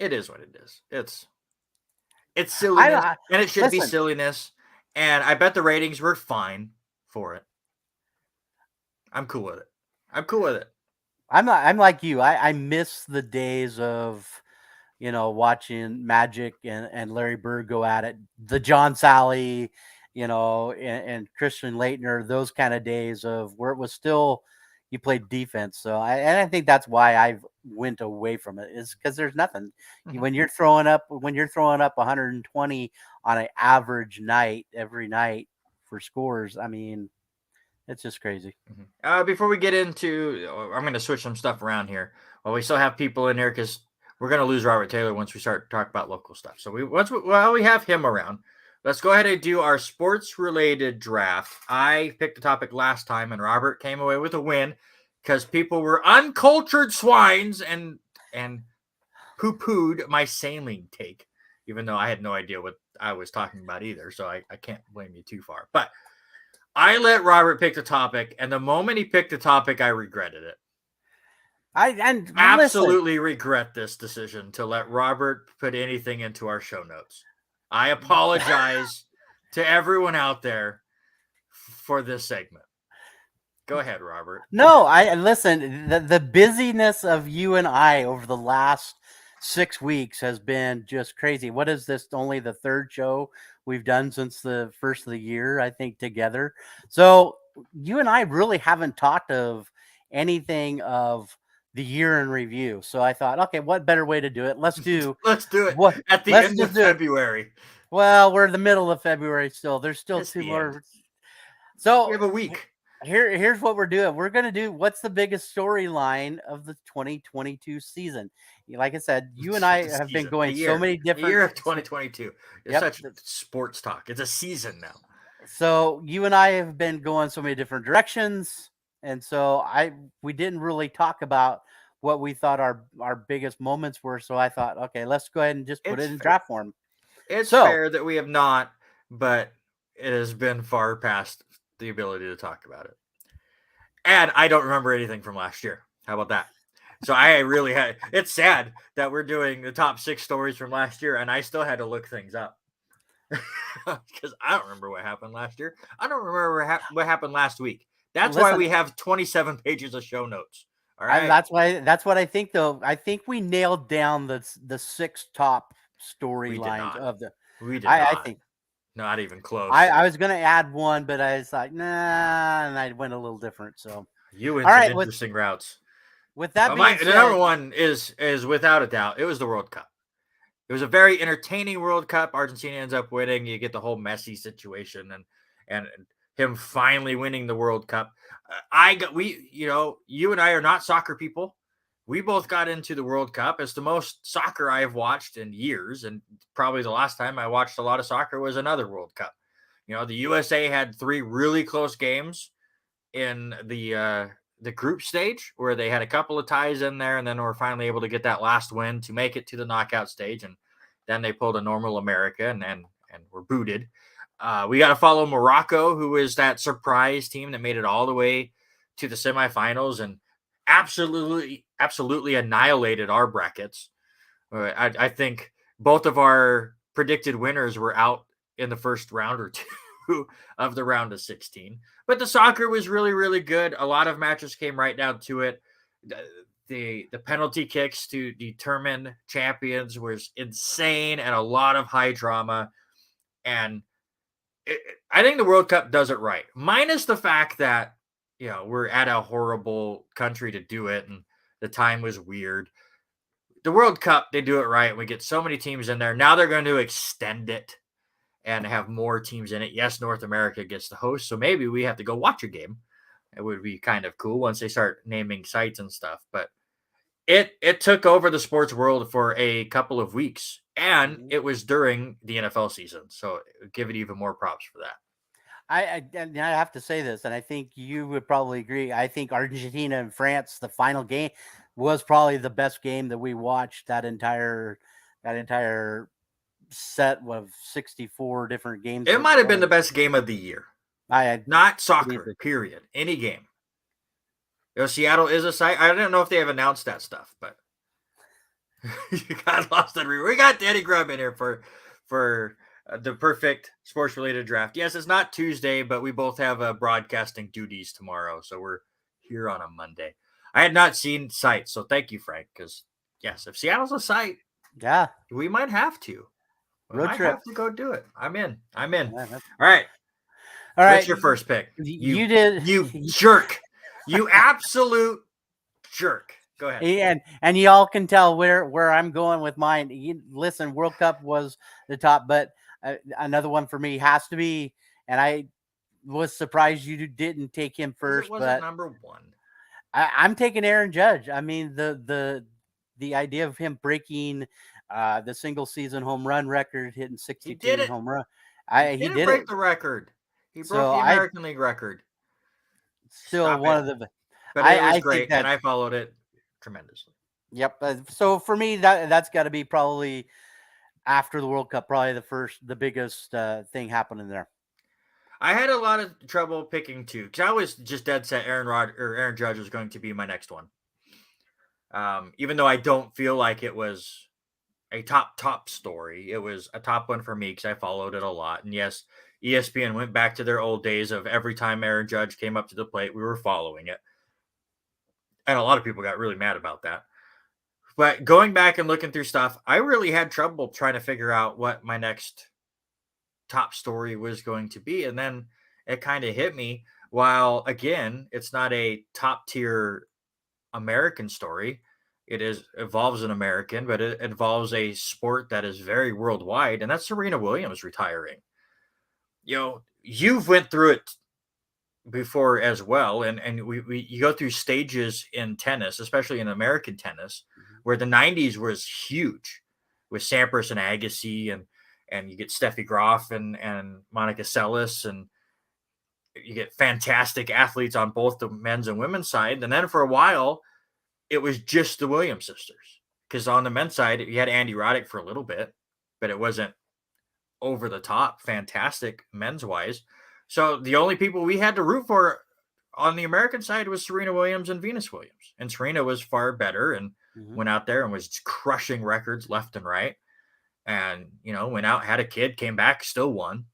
It is what it is. It's silliness, and it should be Listen, silliness. And I bet the ratings were fine for it. I'm cool with it. I'm cool with it. I'm like you. I miss the days of, watching Magic and Larry Bird go at it, the John Sally, and Christian Leitner, those kind of days of where it was still you played defense. So I think that's why I've went away from it, is because there's nothing. Mhm. When you're throwing up 120 on an average night every night for scores, I mean, it's just crazy. Before we get into, I'm going to switch some stuff around here. Well, we still have people in here because we're going to lose Robert Taylor once we start talking about local stuff. So while we have him around, let's go ahead and do our sports-related draft. I picked the topic last time, and Robert came away with a win because people were uncultured swines and poo-pooed my sailing take, even though I had no idea what I was talking about either. So I can't blame you too far. But I let Robert pick the topic, and the moment he picked the topic, I regretted it. Listen, Absolutely regret this decision to let Robert put anything into our show notes. I apologize to everyone out there for this segment. Go ahead, Robert. No, I listen. The busyness of you and I over the last 6 weeks has been just crazy. What is this? Only the third show we've done since the first of the year, I think, together. So you and I really haven't talked of anything of the year in review. So I thought, okay, what better way to do it? Let's do it what? at the Let's end just of do it. February. Well, we're in the middle of February still. There's still It's two the more. end. So We have a week. here's what we're doing. We're going to do what's the biggest storyline of the 2022 season. Like I said, you and I have been going so many different. The year of 2022. It's Yep. such sports talk. It's a season now. So you and I have been going so many different directions, and so we didn't really talk about what we thought our biggest moments were. So I thought, okay, let's go ahead and just put It's it in fair. draft form. It's So- fair that we have not, but it has been far past the ability to talk about it. And I don't remember anything from last year. How about that? So I really had. It's sad that we're doing the top 6 stories from last year, and I still had to look things up because I don't remember what happened last year. I don't remember what happened last week. That's why we have 27 pages of show notes. All right. That's what I think, though. I think we nailed down the 6 top storylines of the. We did I not. think Not even close. I was going to add one, but I was like, nah, and I went a little different. So you went all some right, interesting routes. With that being said, the number one is without a doubt, it was the World Cup. It was a very entertaining World Cup. Argentina ends up winning. You get the whole Messi situation and him finally winning the World Cup. You and I are not soccer people. We both got into the World Cup. It's the most soccer I have watched in years, and probably the last time I watched a lot of soccer was another World Cup. The USA had 3 really close games in the group stage where they had a couple of ties in there, and then were finally able to get that last win to make it to the knockout stage. And then they pulled a normal America and were booted. We got to follow Morocco, who is that surprise team that made it all the way to the semifinals and absolutely annihilated our brackets. I think both of our predicted winners were out in the first round or two of the round of 16. But the soccer was really, really good. A lot of matches came right down to it. The penalty kicks to determine champions was insane and a lot of high drama. And I think the World Cup does it right, minus the fact that we're at a horrible country to do it, and the time was weird. The World Cup, they do it right. We get so many teams in there. Now they're going to extend it and have more teams in it. Yes, North America gets the host, so maybe we have to go watch a game. It would be kind of cool once they start naming sites and stuff. But it took over the sports world for a couple of weeks, and it was during the NFL season, so give it even more props for that. I have to say this, and I think you would probably agree. I think Argentina and France, the final game, was probably the best game that we watched that entire set of 64 different games. It might have been the best game of the year. Not soccer, period. Any game. Seattle is a site. I don't know if they have announced that stuff, but you got lost on We got Danny Grubb in here for the perfect sports-related draft. Yes, it's not Tuesday, but we both have broadcasting duties tomorrow, so we're here on a Monday. I had not seen sites, so thank you, Frank, because, yes, if Seattle's a site, we might have to. We might have to go do it. I'm in. Yeah, all right. What's your first pick? You did. You jerk. You absolute jerk. Go ahead. And y'all can tell where I'm going with mine. Listen, World Cup was the top, but another one for me has to be, and I was surprised you didn't take him first. It wasn't number one. I'm taking Aaron Judge. I mean, the idea of him breaking the single season home run record, hitting 62 home run. He didn't break the record. He broke the American League record. Still one of the. But it was great, and I followed it tremendously. Yep. So for me, that's got to be probably after the World Cup, probably the biggest thing happening there. I had a lot of trouble picking two because I was just dead set Aaron Judge was going to be my next one. Even though I don't feel like it was a top story, it was a top one for me because I followed it a lot. And yes, ESPN went back to their old days of every time Aaron Judge came up to the plate, we were following it. And a lot of people got really mad about that. But going back and looking through stuff, I really had trouble trying to figure out what my next top story was going to be. And then it kind of hit me, while again, it's not a top tier American story. It involves an American, but it involves a sport that is very worldwide. And that's Serena Williams retiring. You've went through it before as well. And you go through stages in tennis, especially in American tennis, where the 90s was huge with Sampras and Agassi and you get Steffi Graf and Monica Seles, and you get fantastic athletes on both the men's and women's side. And then for a while, it was just the Williams sisters. Because on the men's side, you had Andy Roddick for a little bit, but it wasn't over the top fantastic men's wise. So the only people we had to root for on the American side was Serena Williams and Venus Williams. And Serena was far better and went out there and was crushing records left and right. And, went out, had a kid, came back, still won.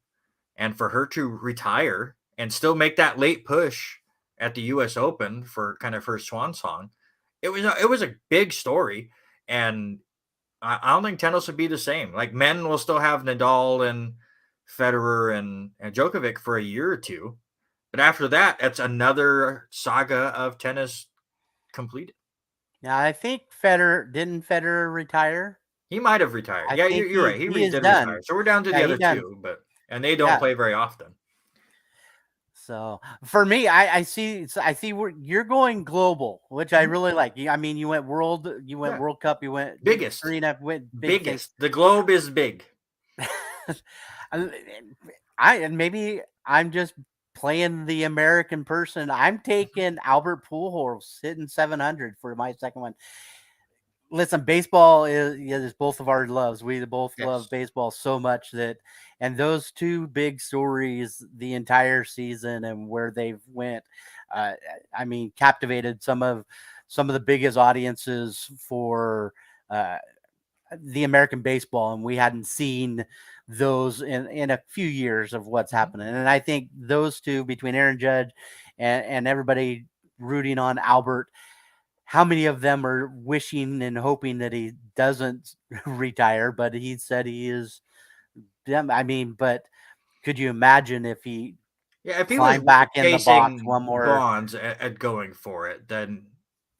And for her to retire and still make that late push at the U.S. Open for kind of her swan song, it was a big story. And I don't think tennis would be the same. Like, men will still have Nadal and Federer and Djokovic for a year or two. But after that, it's another saga of tennis completed. Yeah, I think didn't Federer retire? He might have retired. You're right. He did retire. So we're down to the other two, and they don't play very often. So for me, I see you're going global, which I really like. I mean, you went World Cup, you went biggest. Serena went biggest. The globe is big. And maybe I'm just playing the American person. I'm taking Albert Pujols hitting 700 for my second one. Listen, baseball is both of our loves. We both love baseball so much and those two big stories, the entire season and where they've went, captivated some of the biggest audiences for the American baseball, and we hadn't seen those in a few years of what's happening. And I think those two, between Aaron Judge and everybody rooting on Albert, how many of them are wishing and hoping that he doesn't retire? But he said he is. But could you imagine if he was back in the box one more bonds at going for it, then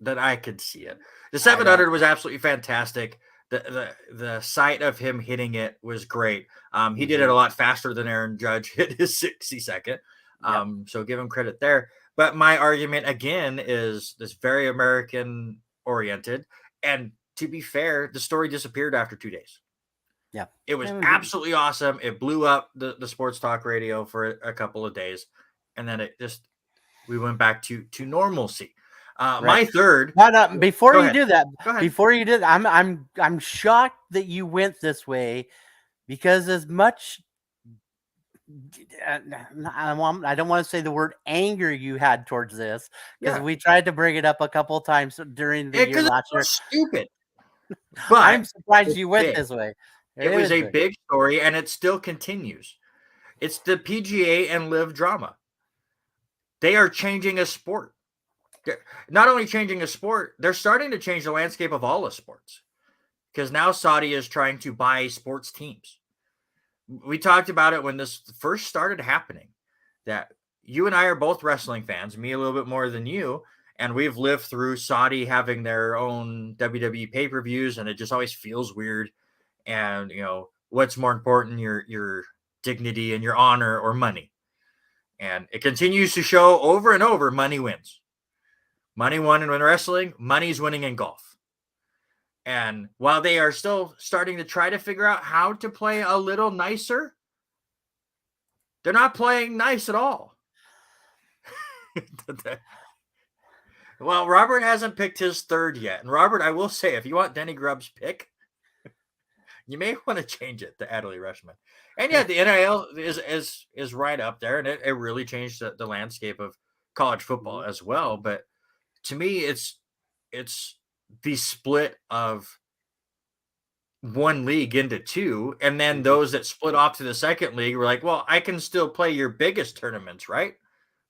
I could see it. The 700 was absolutely fantastic. The sight of him hitting it was great. He did it a lot faster than Aaron Judge hit his 60-second. So give him credit there. But my argument, again, is this very American oriented. And to be fair, the story disappeared after 2 days. Yeah. It was absolutely awesome. It blew up the sports talk radio for a couple of days. And then we went back to normalcy. My third. But before you do that, I'm shocked that you went this way, because as much I don't want to say the word anger you had towards this because Yeah, we tried to bring it up a couple of times during the year because last year. it's so stupid. I'm But surprised it's you went big. this way. It was a big story, and it still continues. It's the PGA and Live drama. They are changing a sport. They're not only changing a sport, they're starting to change the landscape of all the sports. Because now Saudi is trying to buy sports teams. We talked about it when this first started happening, that you and I are both wrestling fans, me a little bit more than you, and we've lived through Saudi having their own WWE pay-per-views, and it just always feels weird. And what's more important, your dignity and your honor or money? And it continues to show over and over, money wins. Money won in wrestling, money's winning in golf. And while they are still starting to try to figure out how to play a little nicer, they're not playing nice at all. Well, Robert hasn't picked his third yet. And Robert, I will say, if you want Denny Grubb's pick, you may want to change it to Adley Rushman. And yeah, the NIL is right up there, and it really changed the landscape of college football as well. But to me, it's the split of one league into two, and then those that split off to the second league were like, well, I can still play your biggest tournaments, right?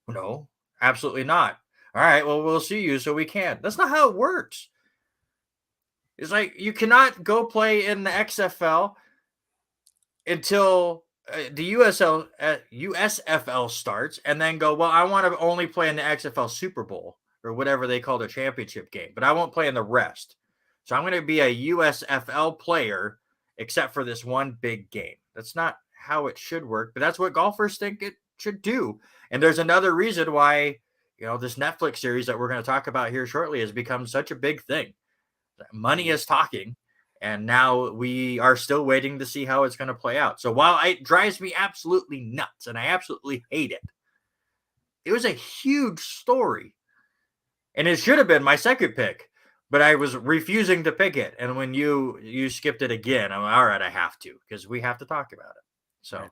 No, absolutely not. All right, well, we'll see you so we can. That's not how it works. It's like you cannot go play in the XFL until the USFL starts, and then go, well, I want to only play in the XFL Super Bowl or whatever they call the championship game, but I won't play in the rest. So I'm going to be a USFL player except for this one big game. That's not how it should work, but that's what golfers think it should do. And there's another reason why, this Netflix series that we're going to talk about here shortly has become such a big thing. Money is talking, and now we are still waiting to see how it's going to play out. So while it drives me absolutely nuts and I absolutely hate it, it was a huge story. And it should have been my second pick, but I was refusing to pick it. And when you skipped it again, I'm all right, I have to, because we have to talk about it. So,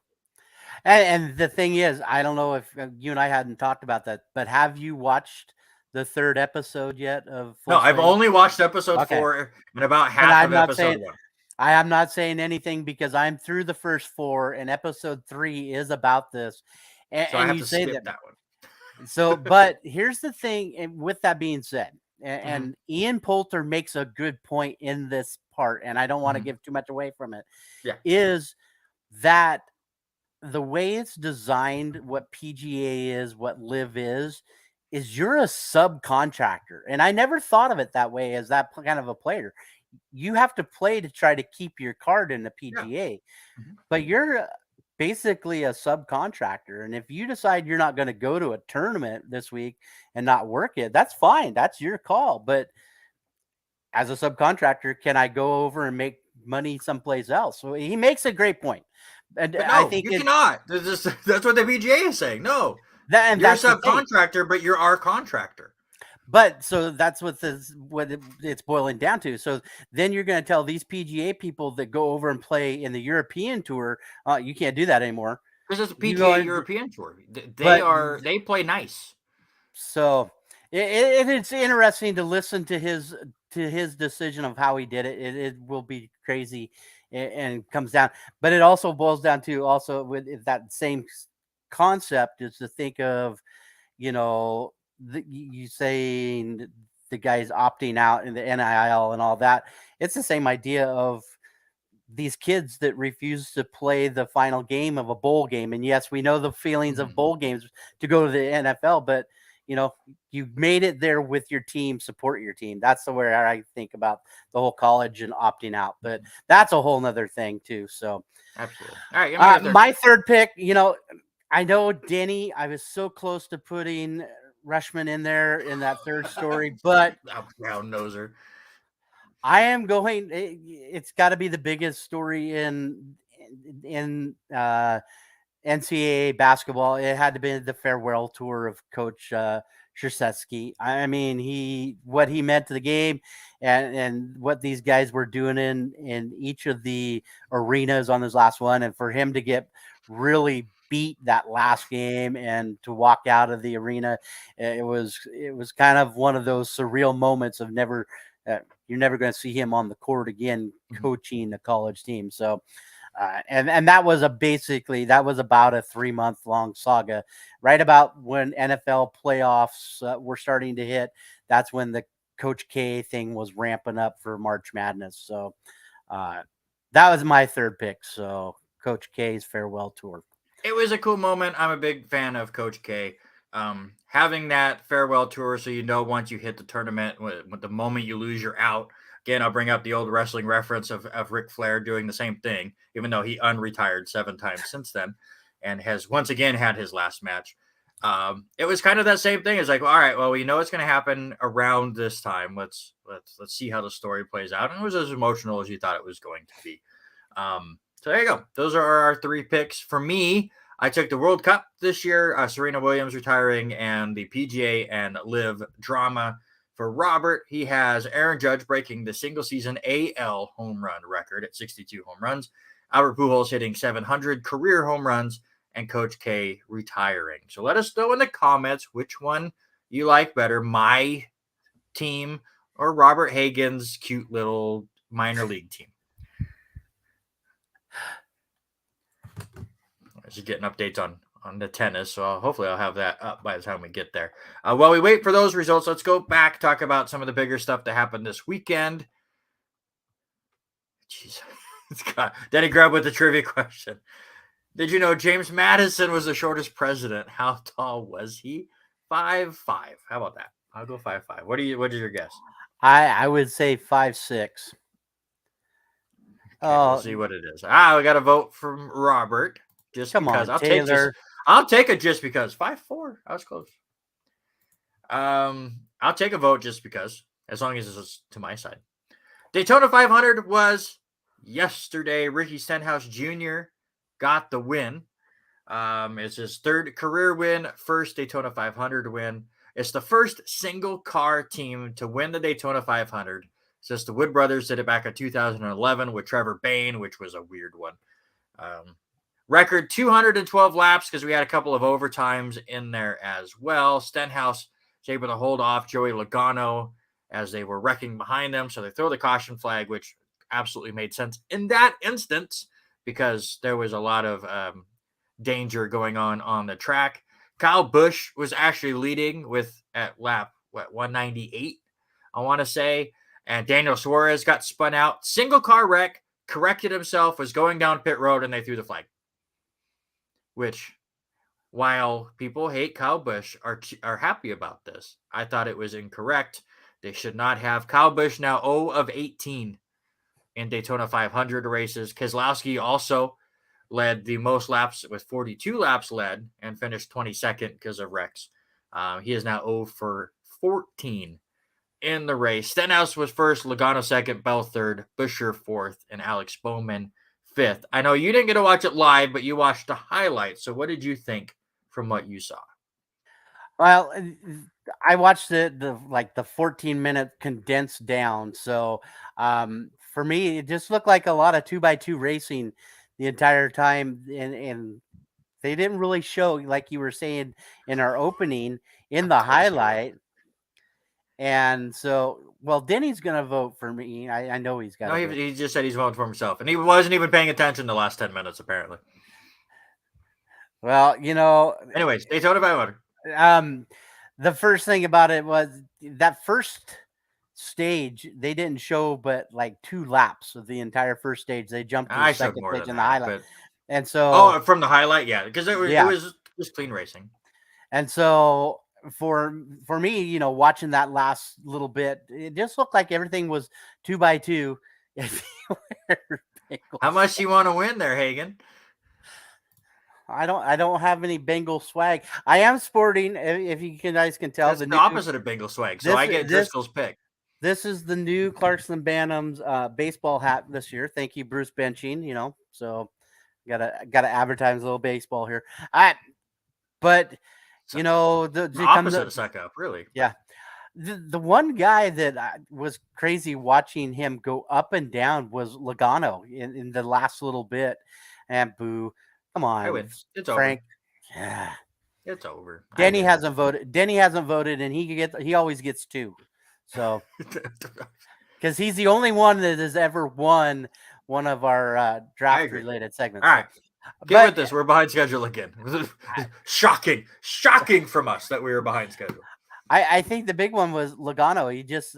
and the thing is, I don't know if you and I hadn't talked about that, but have you watched the third episode yet of Full no, I've Swing? only watched episode 4 and about half of episode 1. I am not saying anything because I'm through the first 4, and episode 3 is about this. And, so I have you to say skip that one. So, but here's the thing, and with that being said, and Ian Poulter makes a good point in this part, and I don't want to give too much away from it. Yeah. Is that the way it's designed, what PGA is, what Live is you're a subcontractor. And I never thought of it that way as that kind of a player. You have to play to try to keep your card in the PGA, but you're basically a subcontractor. And if you decide you're not going to go to a tournament this week and not work it, that's fine. That's your call. But as a subcontractor, can I go over and make money someplace else? So he makes a great point. And no, I think you cannot. That's what the PGA is saying. No, you're a subcontractor, but you're our contractor. But so that's what it's boiling down to. So then you're going to tell these PGA people that go over and play in the European tour, you can't do that anymore. Because it's a PGA European tour. They play nice. So it's interesting to listen to his decision of how he did it. It will be crazy and comes down, but it also boils down to also with that same concept is to think of, you saying the guy's opting out in the NIL and all that. It's the same idea of these kids that refuse to play the final game of a bowl game. And yes, we know the feelings of bowl games to go to the NFL, but you made it there with your team, support your team. That's the way I think about the whole college and opting out, but that's a whole nother thing too. So absolutely. All right. My third pick, I know Denny, I was so close to putting Rushman in there in that third story, but brown noser. I am going. It's got to be the biggest story in NCAA basketball. It had to be the farewell tour of Coach Krzyzewski. I mean, what he meant to the game, and what these guys were doing in each of the arenas on this last one, and for him to get really beat that last game and to walk out of the arena, it was kind of one of those surreal moments of never. You're never going to see him on the court again coaching a college team. So, and that was that was about a 3-month long saga. Right about when NFL playoffs were starting to hit, that's when the Coach K thing was ramping up for March Madness. So that was my third pick. So Coach K's farewell tour. It was a cool moment. I'm a big fan of Coach K. Having that farewell tour, so once you hit the tournament, with the moment you lose, you're out. Again, I'll bring up the old wrestling reference of Ric Flair doing the same thing, even though he unretired 7 times since then, and has once again had his last match. It was kind of that same thing. It's like, all right, well, we know it's going to happen around this time. Let's see how the story plays out. And it was as emotional as you thought it was going to be. So there you go. Those are our 3 picks. For me, I took the World Cup this year, Serena Williams retiring, and the PGA and Live drama. For Robert, he has Aaron Judge breaking the single season AL home run record at 62 home runs, Albert Pujols hitting 700 career home runs, and Coach K retiring. So let us know in the comments which one you like better, my team or Robert Hagen's cute little minor league team. Just getting updates on the tennis, so hopefully I'll have that up by the time we get there. While we wait for those results, let's go back, talk about some of the bigger stuff that happened this weekend. Jeez. Denny Grubb with the trivia question. Did you know James Madison was the shortest president? How tall was he? 5'5". How about that? I'll go 5'5". What is your guess? I would say 5'6". Okay, we'll see what it is. We got a vote from Robert. Just come because on, Taylor. I'll take it just because. 5'4". I was close. I'll take a vote just because, as long as it's to my side. Daytona 500 was yesterday. Ricky Stenhouse Jr. got the win. It's his 3rd career win, first Daytona 500 win. It's the first single car team to win the Daytona 500 since the Wood Brothers did it back in 2011 with Trevor Bayne, which was a weird one. Record 212 laps because we had a couple of overtimes in there as well. Stenhouse was able to hold off Joey Logano as they were wrecking behind them. So they throw the caution flag, which absolutely made sense in that instance because there was a lot of danger going on the track. Kyle Busch was actually leading at lap 198, I want to say. And Daniel Suarez got spun out. Single car wreck, corrected himself, was going down pit road, and they threw the flag. Which, while people hate Kyle Busch, are happy about this. I thought it was incorrect. They should not have. Kyle Busch now 0 of 18 in Daytona 500 races. Keselowski also led the most laps with 42 laps led and finished 22nd because of wrecks. He is now 0 for 14 in the race. Stenhouse was first, Logano second, Bell third, Buescher fourth, and Alex Bowman fifth. I know you didn't get to watch it live, but you watched the highlights. So what did you think from what you saw? Well, I watched the 14-minute condensed down. So for me, it just looked like a lot of 2x2 racing the entire time. And they didn't really show, like you were saying in our opening, in the highlight. And so, well, Denny's going to vote for me. I know he's got. No, he just said he's voting for himself, and he wasn't even paying attention the last 10 minutes, apparently. Well, Anyways, Daytona 500. The first thing about it was that first stage they didn't show, but like 2 laps of the entire first stage. They jumped to the second stage in the highlight, and so from the highlight, yeah, because it was just clean racing, and so. For me, watching that last little bit, it just looked like everything was 2x2. How much do you want to win there, Hagen? I don't have any Bengal swag. I am sporting, if you guys can tell, the opposite of Bengal swag. So I get Driscoll's pick. This is the new Clarkson Bantams baseball hat this year. Thank you, Bruce Benching. So gotta advertise a little baseball here. But You know, the opposite of suck up, really. Yeah. The one guy that was crazy watching him go up and down was Logano in the last little bit. And boo, come I on, win. It's Frank. over. Yeah. It's over. Denny hasn't voted. Denny hasn't voted, and he always gets 2. So because he's the only one that has ever won one of our draft related segments. All right. Get with this. We're behind schedule again. Shocking from us that we were behind schedule. I think the big one was Logano. He just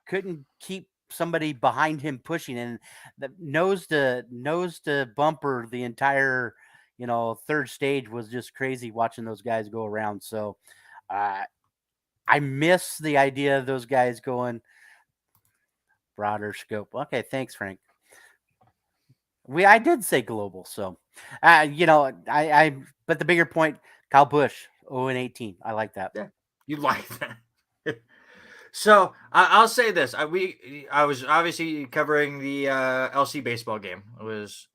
couldn't keep somebody behind him pushing, and the nose to bumper the entire, third stage was just crazy watching those guys go around. So I miss the idea of those guys going broader scope. Okay, thanks, Frank. I did say global, so but the bigger point, Kyle Busch, 0-18. I like that. Yeah, you like that. So I'll say this: I was obviously covering the LC baseball game. It was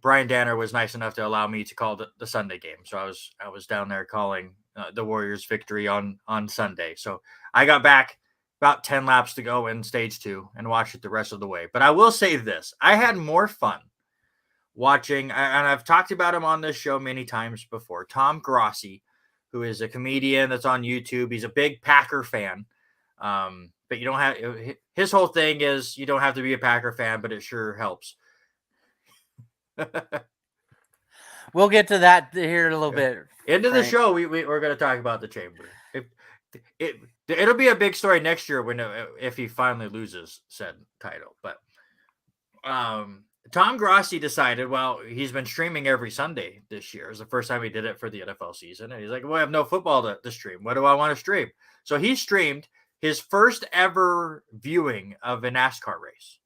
Brian Danner was nice enough to allow me to call the Sunday game, so I was down there calling the Warriors' victory on Sunday. So I got back about 10 laps to go in stage 2 and watched it the rest of the way. But I will say this: I had more fun watching, and I've talked about him on this show many times before, Tom Grossi, who is a comedian that's on YouTube. He's a big Packer fan. But you don't have, his whole thing is you don't have to be a Packer fan, but it sure helps. We'll get to that here in a little bit. Into the show, we're going to talk about the Chamber. It'll be a big story next year if he finally loses said title. But Tom Grossi decided, well, he's been streaming every Sunday this year. It's the first time he did it for the NFL season. And he's like, well, I have no football to stream. What do I want to stream? So he streamed his first ever viewing of a NASCAR race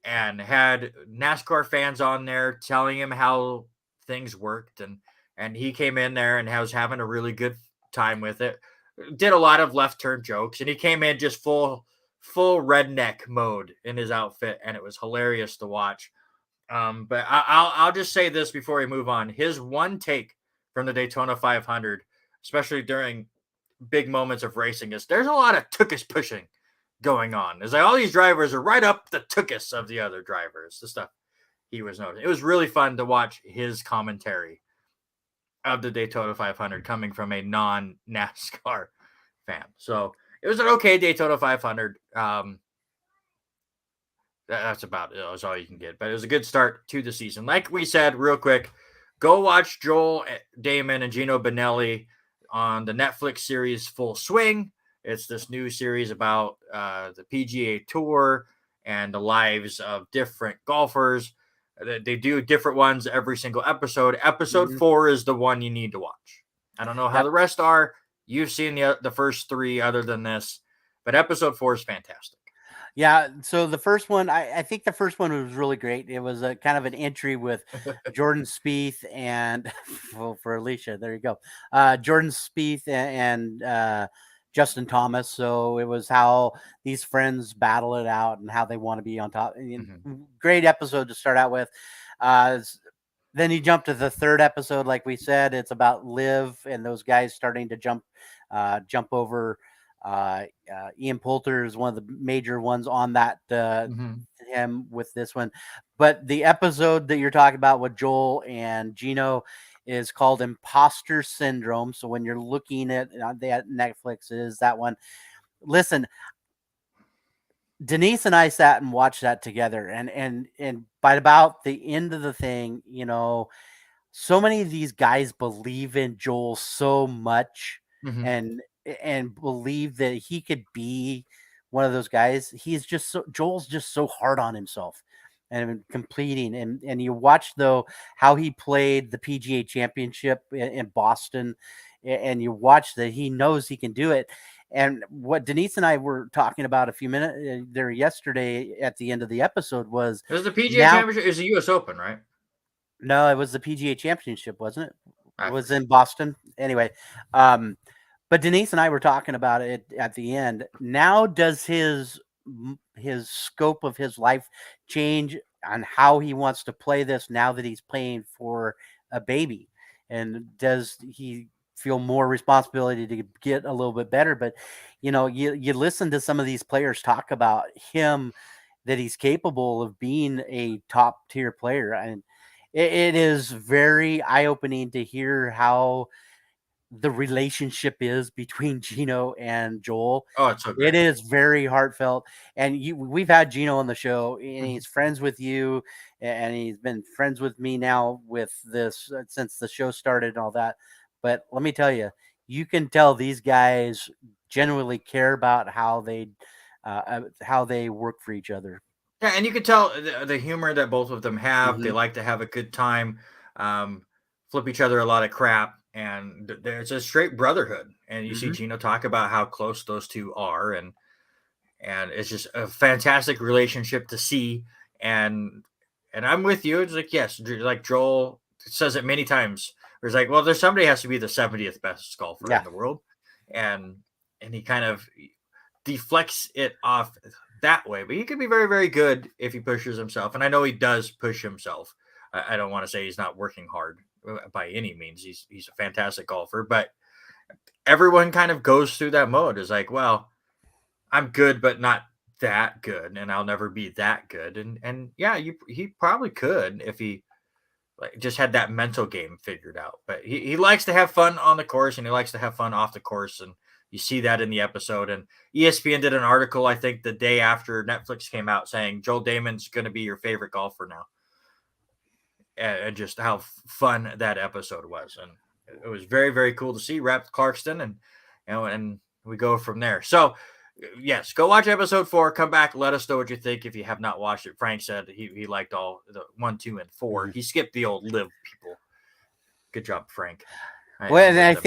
and had NASCAR fans on there telling him how things worked. And he came in there and was having a really good time with it. Did a lot of left turn jokes, and he came in just full redneck mode in his outfit, and it was hilarious to watch. But I'll just say this before we move on. His one take from the Daytona 500, especially during big moments of racing, is there's a lot of tuchus pushing going on. It's like all these drivers are right up the tuchus of the other drivers, the stuff he was noticing. It was really fun to watch his commentary of the Daytona 500 coming from a non-NASCAR fan. So it was an okay Daytona 500. That's about it. That's all you can get. But it was a good start to the season. Like we said, real quick, go watch Joel Damon and Gino Bonelli on the Netflix series Full Swing. It's this new series about the PGA Tour and the lives of different golfers. They do different ones every single episode. Episode 4 is the one you need to watch. I don't know how the rest are. You've seen the first 3 other than this, but episode 4 is fantastic. Yeah. So the first one, I think the first one was really great. It was a kind of an entry with Jordan Spieth and for Alicia, there you go. Jordan Spieth and Justin Thomas. So it was how these friends battle it out and how they want to be on top. Great episode to start out with. Then you jump to the third episode. Like we said, it's about Liv and those guys starting to jump over. Ian Poulter is one of the major ones on that, him with this one. But the episode that you're talking about with Joel and Gino is called Imposter Syndrome. So when you're looking at Netflix, it is that one. Listen, Denise and I sat and watched that together, and by about the end of the thing, so many of these guys believe in Joel so much and believe that he could be one of those guys. Joel's just so hard on himself and completing. And you watch though how he played the PGA Championship in Boston, and you watch that he knows he can do it. And what Denise and I were talking about a few minutes there yesterday at the end of the episode was the PGA Championship is the U.S. Open, right? No, it was the PGA Championship, wasn't it? It was in Boston. Anyway, but Denise and I were talking about it at the end. Now does his scope of his life change on how he wants to play this now that he's playing for a baby? and does he feel more responsibility to get a little bit better? But you listen to some of these players talk about him, that he's capable of being a top tier player, and it is very eye opening to hear how the relationship is between Gino and Joel. Oh, it's so It great. is very heartfelt, and we've had Gino on the show, and Mhm. he's friends with you, and he's been friends with me now with this since the show started and all that. But let me tell you, you can tell these guys genuinely care about how they work for each other. Yeah, and you can tell the humor that both of them have. They Mhm. like to have a good time, flip each other a lot of crap, and there's a straight brotherhood. And you see Mhm. Gino talk about how close those two are, and it's just a fantastic relationship to see. And I'm with you. It's like, yes, like Joel says it many times. Where it's like, well, there's somebody has to be the 70th best golfer in Yeah. the world, and he kind of deflects it off that way. But he can be very, very good if he pushes himself. And I know he does push himself. I don't want to say he's not working hard by any means. He's a fantastic golfer, but everyone kind of goes through that mode. Is like, well, I'm good, but not that good, and I'll never be that good. And yeah, he probably could if he like just had that mental game figured out. But he likes to have fun on the course, and he likes to have fun off the course, and you see that in the episode. And ESPN did an article, I think, the day after Netflix came out, saying Joel Damon's going to be your favorite golfer now, and just how fun that episode was. And it was very, very cool to see Rep Clarkston, and we go from there. So yes, go watch episode 4. Come back, let us know what you think if you have not watched it. Frank said he liked all the 1, 2, and 4. Mhm. He skipped the old live people. Good job, Frank. Well, I'm and with I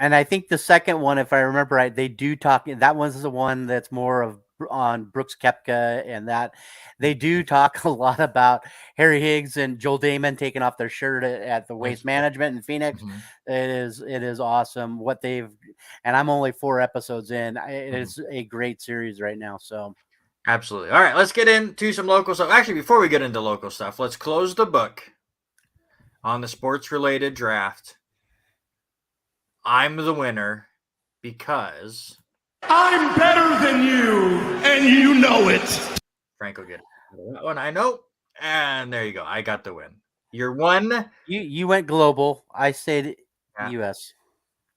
them. think, the second one, if I remember right, they do talk. That one's the one that's more of on Brooks Koepka, and that they do talk a lot about Harry Higgs and Joel Damon taking off their shirt at the Waste Yes. Management in Phoenix. Mhm. It is awesome what they've, and I'm only 4 episodes in. It Mhm. is a great series right now. So Absolutely. All right, let's get into some local stuff. Actually, before we get into local stuff, let's close the book on the sports related draft. I'm the winner because I'm better than you, and you know it. Frank will get that one. I know. And there you go. I got the win. Your one you went global. I stayed Yeah. U.S.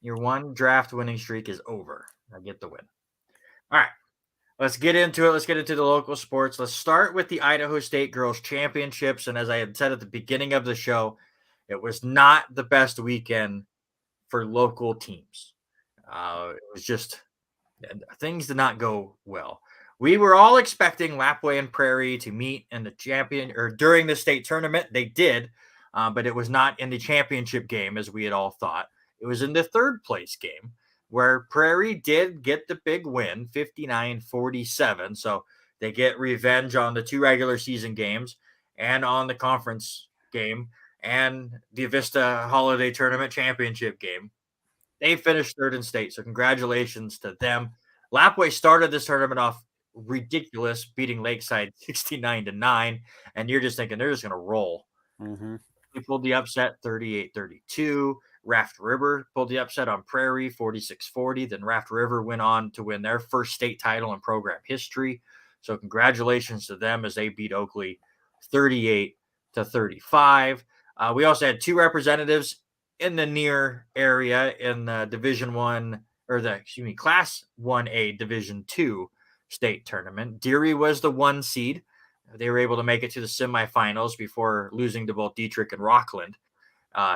Your one draft winning streak is over. I get the win. All right. Let's get into it. Let's get into the local sports. Let's start with the Idaho State Girls Championships. And as I had said at the beginning of the show, it was not the best weekend for local teams. It was just things did not go well. We were all expecting Lapway and Prairie to meet in the champion or during the state tournament. They did, but it was not in the championship game as we had all thought. It was in the third place game where Prairie did get the big win, 59-47. So they get revenge on the 2 regular season games and on the conference game and the Avista Holiday Tournament championship game. They finished third in state, so congratulations to them. Lapway started this tournament off ridiculous, beating Lakeside 69-9, and you're just thinking they're just going to roll. Mm-hmm. They pulled the upset 38-32. Raft River pulled the upset on Prairie 46-40. Then Raft River went on to win their first state title in program history. So congratulations to them as they beat Oakley 38-35. We also had 2 representatives in the near area in the Division 1 or Class 1A Division 2 state tournament. Deary was the 1 seed. They were able to make it to the semifinals before losing to both Dietrich and Rockland.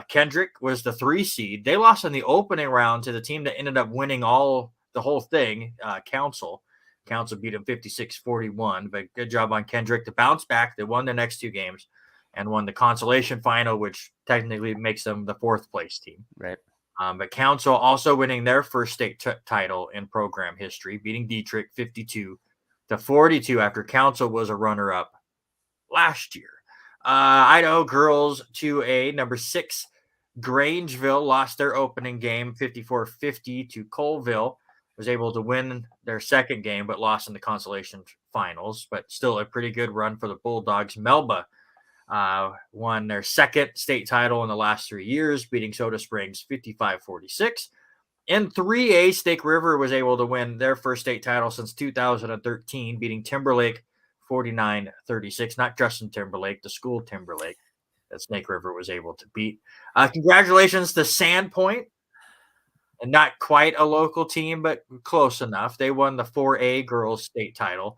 Kendrick was the 3 seed. They lost in the opening round to the team that ended up winning the whole thing, Council. Council beat them 56-41, but good job on Kendrick to bounce back. They won the next 2 games and won the consolation final, which technically makes them the 4th place team. Right. But Council also winning their first state title in program history, beating Dietrich 52-42 after Council was a runner-up last year. Idaho girls 2A, number 6, Grangeville lost their opening game 54-50 to Colville. Was able to win their second game, but lost in the consolation finals. But still a pretty good run for the Bulldogs. Melba won their second state title in the last 3 years, beating Soda Springs 55-46. In 3A, Snake River was able to win their first state title since 2013, beating Timberlake 49-36. Not Justin Timberlake, the school Timberlake that Snake River was able to beat. Congratulations to Sandpoint, and not quite a local team, but close enough. They won the 4A girls state title,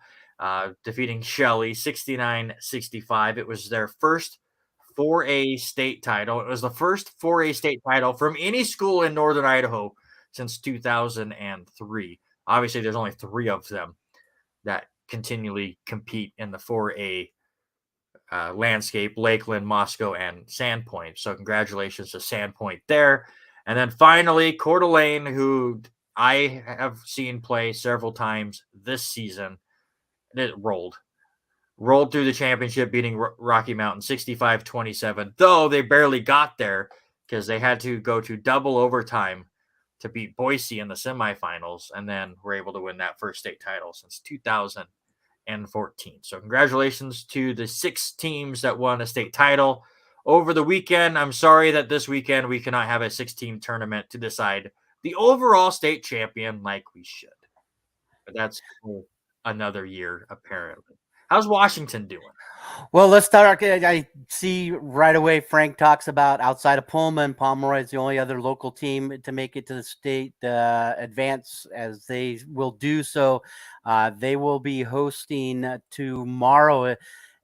defeating Shelley 69-65. It was their first 4A state title. It was the first 4A state title from any school in Northern Idaho since 2003. Obviously, there's only 3 of them that continually compete in the 4A landscape: Lakeland, Moscow, and Sandpoint. So congratulations to Sandpoint there. And then finally, Coeur d'Alene, who I have seen play several times this season, it rolled through the championship, beating Rocky Mountain 65-27, though they barely got there because they had to go to double overtime to beat Boise in the semifinals, and then were able to win that first state title since 2014. So congratulations to the 6 teams that won a state title over the weekend. I'm sorry that this weekend we cannot have a 6-team tournament to decide the overall state champion like we should. But that's for another year, apparently. How's Washington doing? Well, let's start. I see right away Frank talks about outside of Pullman, Pomeroy is the only other local team to make it to the state advance, as they will do so. They will be hosting tomorrow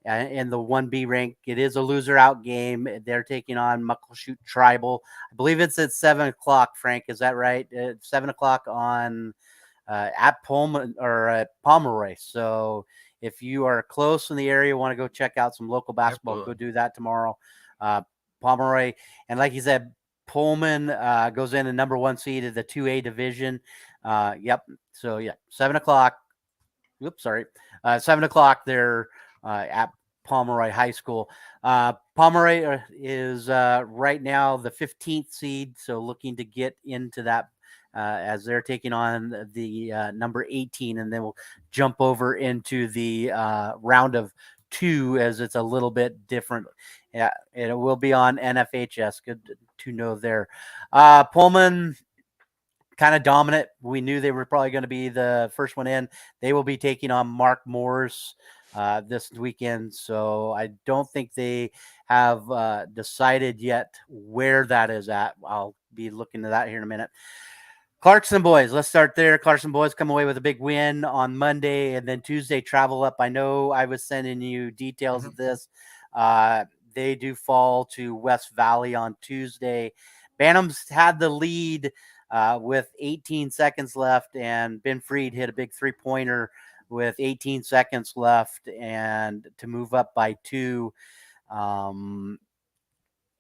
in the 1B rank. It is a loser out game. They're taking on Muckleshoot Tribal. I believe it's at 7 o'clock, Frank. Is that right? 7 o'clock on at Pullman or at Pomeroy. So if you are close in the area, want to go check out some local basketball, go do that tomorrow. Pomeroy. And like you said, Pullman goes in a number 1 seed of the 2A division. Yep. So, yeah, 7 o'clock. Oops, sorry. 7 o'clock there at Pomeroy High School. Pomeroy is right now the 15th seed, so looking to get into that as they're taking on the number 18, and then we'll jump over into the round of 2 as it's a little bit different. Yeah, it will be on NFHS. Good to know there. Pullman, kind of dominant. We knew they were probably going to be the first one in. They will be taking on Mark Morris this weekend, so I don't think they have decided yet where that is at. I'll be looking to that here in a minute. Clarkson boys, let's start there. Clarkson boys come away with a big win on Monday, and then Tuesday travel up. I know I was sending you details of this. They do fall to West Valley on Tuesday. Bantams had the lead with 18 seconds left, and Ben Freed hit a big 3-pointer with 18 seconds left and to move up by 2.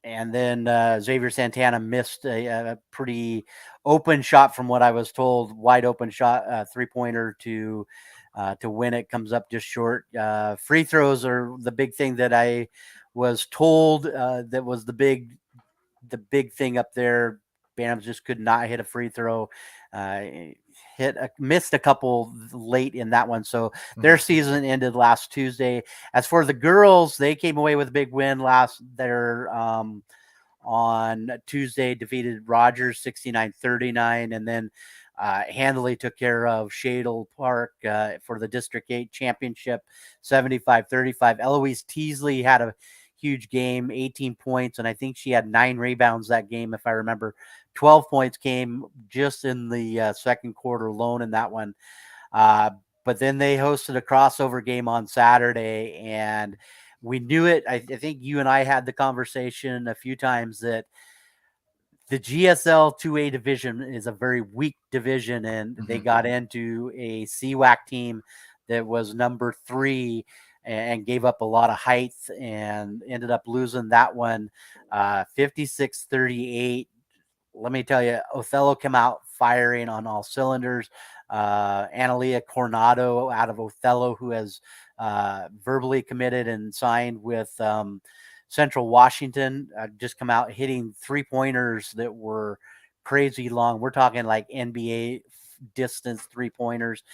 And then Xavier Santana missed a pretty open shot, from what I was told, wide open shot, 3-pointer to win it. Comes up just short. Free throws are the big thing that I was told. That was the big thing up there. Bantams just could not hit a free throw. Missed a couple late in that one. So their season ended last Tuesday. As for the girls, they came away with a big win on Tuesday, defeated Rogers 69-39, and then handily took care of Shadle Park for the District 8 championship 75-35. Eloise Teasley had a huge game, 18 points, and I think she had 9 rebounds that game, if I remember. 12 points came just in the second quarter alone in that one. But then they hosted a crossover game on Saturday, and we knew it. I think you and I had the conversation a few times that the GSL 2A division is a very weak division, and they got into a CWAC team that was number 3 and gave up a lot of height and ended up losing that one 56-38. Let me tell you, Othello came out firing on all cylinders. Analia Coronado out of Othello, who has verbally committed and signed with Central Washington, just come out hitting 3-pointers that were crazy long. We're talking like NBA distance 3-pointers.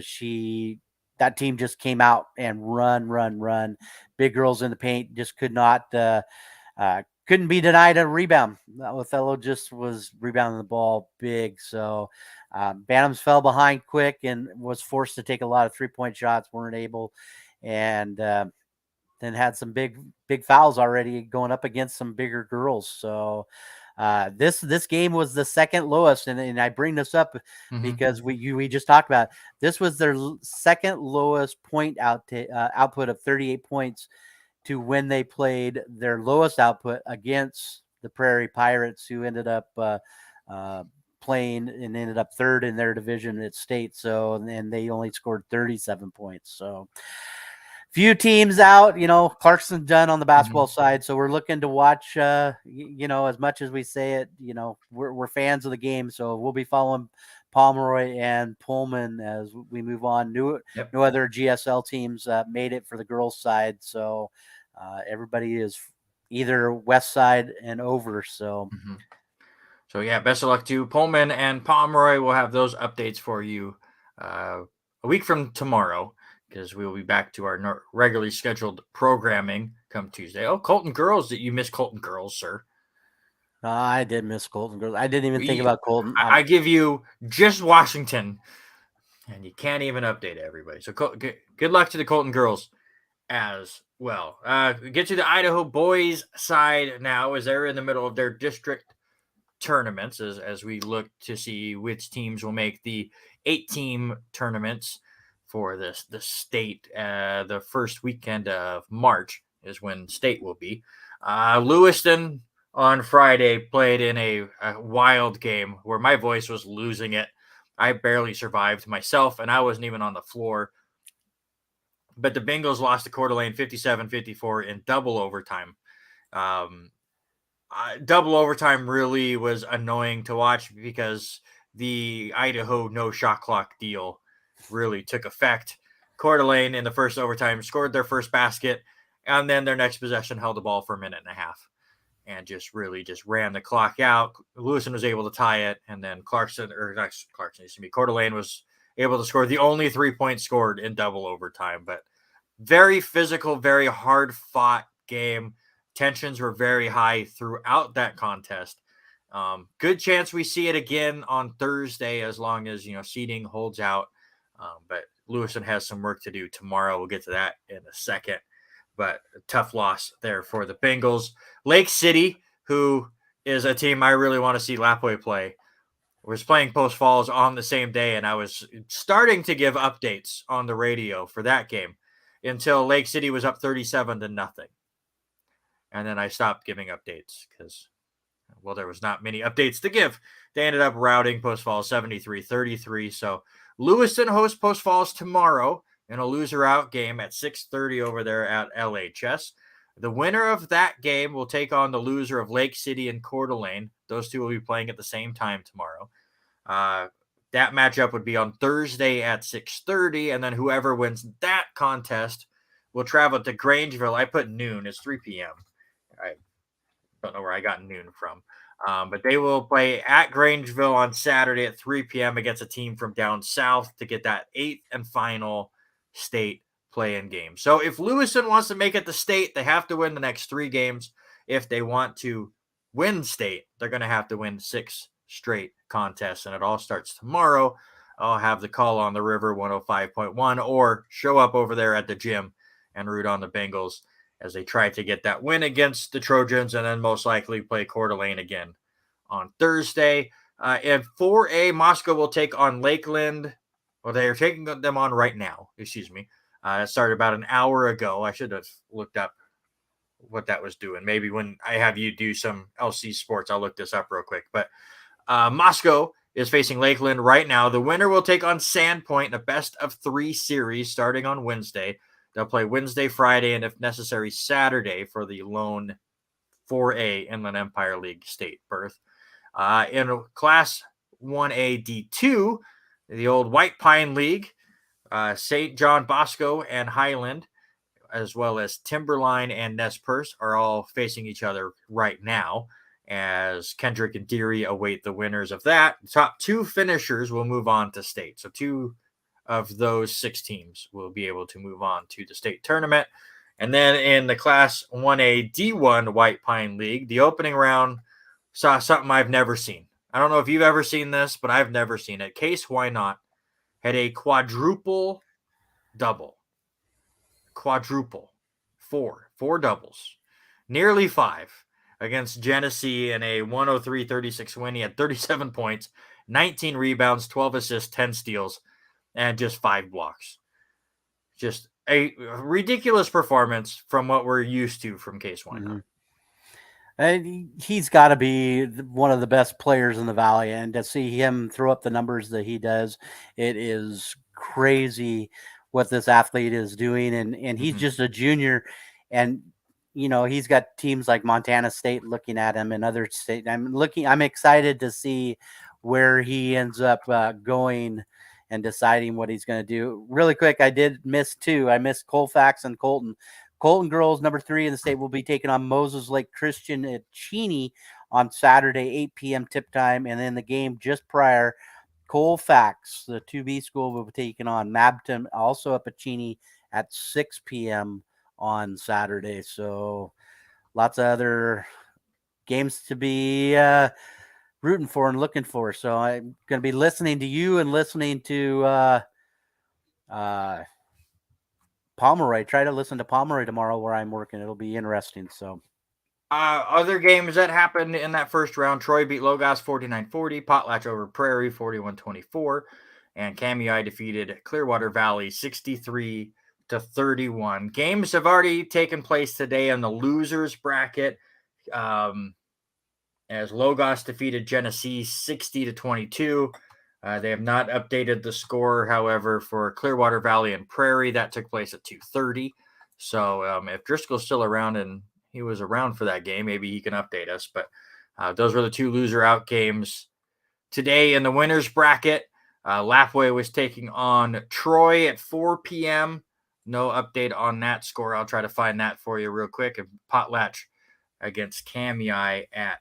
She that team just came out and run. Big girls in the paint just could not, couldn't be denied a rebound. Othello just was rebounding the ball big. So Bantams fell behind quick and was forced to take a lot of 3-point shots, weren't able. And then had some big fouls already going up against some bigger girls. So this game was the second lowest, and I bring this up because we just talked about it. This was their second lowest point output of 38 points to when they played their lowest output against the Prairie Pirates, who ended up playing and ended up third in their division at state. So, and they only scored 37 points. So few teams out, Clarkson's done on the basketball side. So we're looking to watch, as much as we say it, we're fans of the game. So we'll be following Pomeroy and Pullman as we move on. No other GSL teams made it for the girls' side. So everybody is either west side and over. So, So yeah, best of luck to Pullman and Pomeroy. We'll have those updates for you a week from tomorrow, because we will be back to our regularly scheduled programming come Tuesday. Oh, Colton Girls. Did you miss Colton Girls, sir? I did miss Colton Girls. I didn't even think about Colton. I give you just Washington, and you can't even update everybody. So good luck to the Colton Girls as well. Get to the Idaho boys side now, as they're in the middle of their district tournaments, as we look to see which teams will make the 8-team tournaments for the state. The first weekend of March is when state will be. Lewiston on Friday played in a wild game where my voice was losing it. I barely survived myself, and I wasn't even on the floor. But the Bengals lost to Coeur d'Alene 57-54 in double overtime. Double overtime really was annoying to watch because the Idaho no shot clock deal really took effect. Coeur d'Alene in the first overtime scored their first basket, and then their next possession held the ball for a minute and a half and just ran the clock out. Lewiston was able to tie it, and then Coeur d'Alene was able to score the only 3 points scored in double overtime. But very physical, very hard fought game. Tensions were very high throughout that contest. Good chance we see it again on Thursday, as long as seeding holds out. But Lewiston has some work to do tomorrow. We'll get to that in a second. But a tough loss there for the Bengals. Lake City, who is a team I really want to see Lapwai play, was playing Post Falls on the same day, and I was starting to give updates on the radio for that game until Lake City was up 37-0. And then I stopped giving updates because, there was not many updates to give. They ended up routing Post Falls 73-33. So Lewiston hosts Post Falls tomorrow in a loser-out game at 6:30 over there at LHS. The winner of that game will take on the loser of Lake City and Coeur d'Alene. Those two will be playing at the same time tomorrow. That matchup would be on Thursday at 6:30, and then whoever wins that contest will travel to Grangeville. I put noon. It's 3 p.m. I don't know where I got noon from. But they will play at Grangeville on Saturday at 3 p.m. against a team from down south to get that 8th and final state play-in game. So if Lewiston wants to make it to state, they have to win the next 3 games. If they want to win state, they're going to have to win 6 straight contests, and it all starts tomorrow. I'll have the call on the River 105.1, or show up over there at the gym and root on the Bengals as they try to get that win against the Trojans, and then most likely play Coeur d'Alene again on Thursday. In 4A, Moscow will take on Lakeland. Well, they are taking them on right now. Excuse me. It started about an hour ago. I should have looked up what that was doing. Maybe when I have you do some LC sports, I'll look this up real quick. But Moscow is facing Lakeland right now. The winner will take on Sandpoint in a best-of-3 series starting on Wednesday. They'll play Wednesday, Friday, and if necessary, Saturday for the lone 4A Inland Empire League state berth. In Class 1A D2, the old White Pine League, St. John Bosco and Highland, as well as Timberline and Nez Perce, are all facing each other right now, as Kendrick and Deary await the winners of that. The top 2 finishers will move on to state. So 2 of those 6 teams will be able to move on to the state tournament. And then in the Class 1A D1 White Pine League, the opening round saw something I've never seen. I don't know if you've ever seen this, but I've never seen it. Case Why Not had a quadruple double. Quadruple. Four doubles. Nearly 5 against Genesee in a 103-36 win. He had 37 points, 19 rebounds, 12 assists, 10 steals, and just 5 blocks. Just a ridiculous performance from what we're used to from Case Why Not. And he's got to be one of the best players in the Valley, and to see him throw up the numbers that he does, it is crazy what this athlete is doing. And he's just a junior, and he's got teams like Montana State looking at him and other states. I'm excited to see where he ends up going and deciding what he's going to do. Really quick, I did miss 2. I missed Colfax and Colton. Colton girls, number 3 in the state, will be taking on Moses Lake Christian at Cheney on Saturday, 8 p.m. tip time. And then the game just prior, Colfax, the 2B school, will be taking on Mabton, also up at Cheney at 6 p.m. on Saturday. So lots of other games to be rooting for and looking for. So I'm going to be listening to you and listening to Pomeroy. Try to listen to Pomeroy tomorrow where I'm working. It'll be interesting. So other games that happened in that first round, Troy beat Logos 49-40, Potlatch over Prairie 41-24, and Kamui defeated Clearwater Valley 63-31. Games have already taken place today in the losers bracket, as Logos defeated Genesee 60-22. They have not updated the score, however, for Clearwater Valley and Prairie. That took place at 2:30. So if Driscoll's still around and he was around for that game, maybe he can update us. But those were the 2 loser out games today in the winners bracket. Lapway was taking on Troy at 4 p.m. No update on that score. I'll try to find that for you real quick. And Potlatch against Kamui at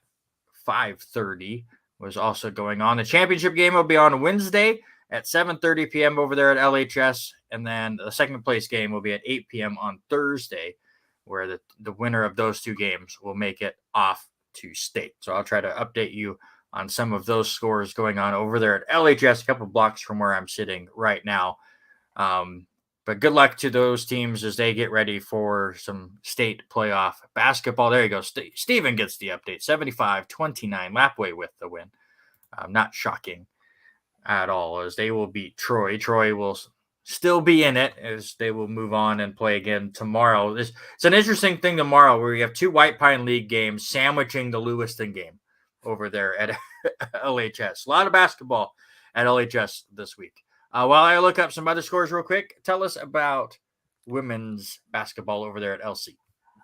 5:30 was also going on. The championship game will be on Wednesday at 7:30 p.m. over there at LHS. And then the second place game will be at 8 p.m. on Thursday, where the winner of those 2 games will make it off to state. So I'll try to update you on some of those scores going on over there at LHS, a couple blocks from where I'm sitting right now. But good luck to those teams as they get ready for some state playoff basketball. There you go. Steven gets the update. 75-29. Lapway with the win. Not shocking at all, as they will beat Troy. Troy will still be in it as they will move on and play again tomorrow. It's an interesting thing tomorrow where you have 2 White Pine League games sandwiching the Lewiston game over there at LHS. A lot of basketball at LHS this week. While I look up some other scores real quick, tell us about women's basketball over there at LC.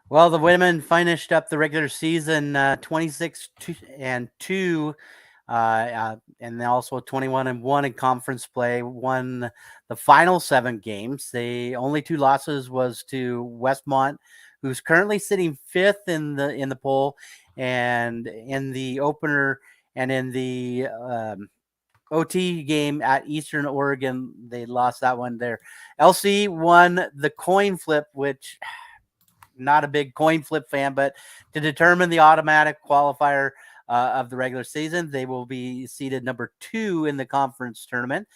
Well, the women finished up the regular season 26-2, and also 21-1 in conference play. Won the final 7 games. The only 2 losses was to Westmont, who's currently sitting 5th in the poll, and in the opener and in the OT game at Eastern Oregon, they lost that one there. LC won the coin flip, which not a big coin flip fan, but to determine the automatic qualifier of the regular season, they will be seeded number 2 in the conference tournament.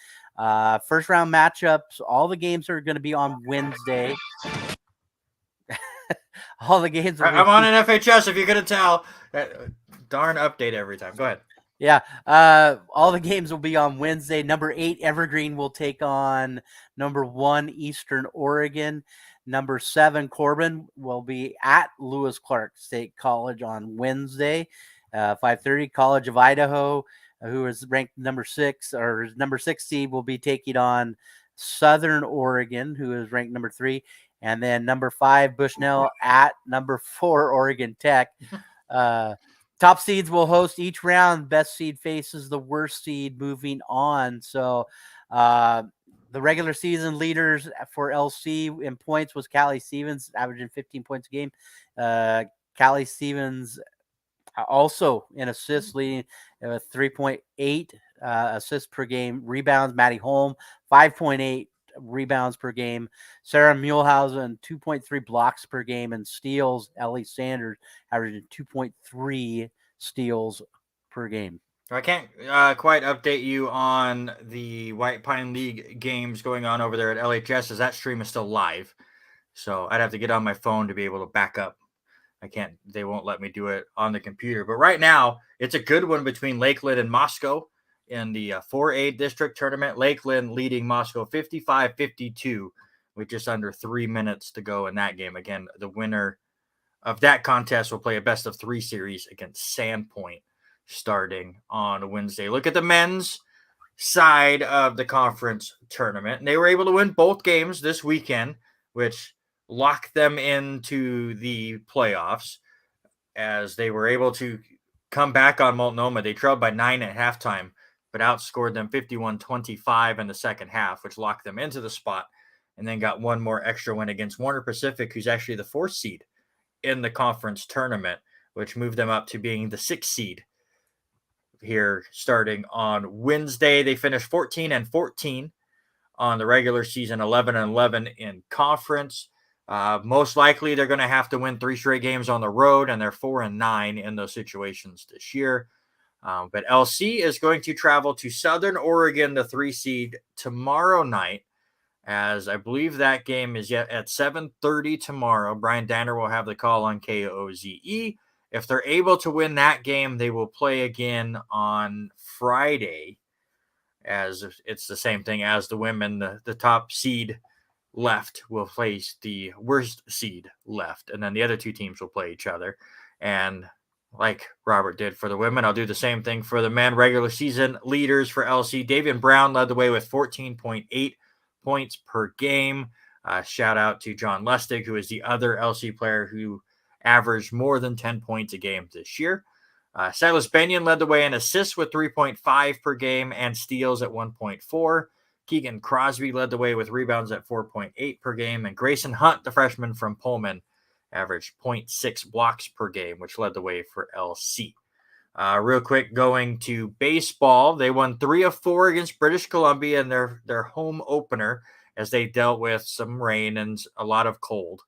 First round matchups, all the games are going to be on Wednesday. All the games. I'm on an FHS, if you're going to tell. Darn update every time. Go ahead. Yeah, all the games will be on Wednesday. Number 8, Evergreen, will take on number 1, Eastern Oregon. Number 7, Corbin, will be at Lewis Clark State College on Wednesday. 5:30, College of Idaho, who is ranked number 6 seed, will be taking on Southern Oregon, who is ranked number 3. And then number 5, Bushnell, at number 4, Oregon Tech. Top seeds will host each round. Best seed faces the worst seed moving on. So the regular season leaders for LC in points was Callie Stevens, averaging 15 points a game. Callie Stevens also in assists, leading 3.8 assists per game. Rebounds, Maddie Holm, 5.8 rebounds per game. Sarah Muehlhausen, 2.3 blocks per game. And steals, Ellie Sanders, averaging 2.3 steals per game. I can't quite update you on the White Pine League games going on over there at LHS, as that stream is still live. So I'd have to get on my phone to be able to back up. They won't let me do it on the computer. But right now, it's a good one between Lakeland and Moscow in the 4A district tournament. Lakeland leading Moscow 55-52 with just under 3 minutes to go in that game. Again, the winner of that contest will play a best of 3 series against Sandpoint starting on Wednesday. Look at the men's side of the conference tournament. And they were able to win both games this weekend, which locked them into the playoffs, as they were able to come back on Multnomah. They trailed by 9 at halftime, but outscored them 51-25 in the second half, which locked them into the spot, and then got one more extra win against Warner Pacific, who's actually the 4th seed in the conference tournament, which moved them up to being the 6th seed here starting on Wednesday. They finished 14-14 on the regular season, 11-11 in conference. Most likely they're going to have to win 3 straight games on the road, and they're 4-9 in those situations this year. But LC is going to travel to Southern Oregon, the 3 seed, tomorrow night, as I believe that game is yet at 7:30 tomorrow. Brian Danner will have the call on KOZE. If they're able to win that game, they will play again on Friday, as it's the same thing as the women. The top seed left will face the worst seed left, and then the other 2 teams will play each other. And like Robert did for the women, I'll do the same thing for the men. Regular season leaders for LC. Davian Brown led the way with 14.8 points per game. Shout out to John Lustig, who is the other LC player who averaged more than 10 points a game this year. Silas Benyon led the way in assists with 3.5 per game and steals at 1.4. Keegan Crosby led the way with rebounds at 4.8 per game. And Grayson Hunt, the freshman from Pullman, averaged 0.6 blocks per game, which led the way for LC. Real quick, going to baseball, they won 3 of 4 against British Columbia in their home opener, as they dealt with some rain and a lot of cold.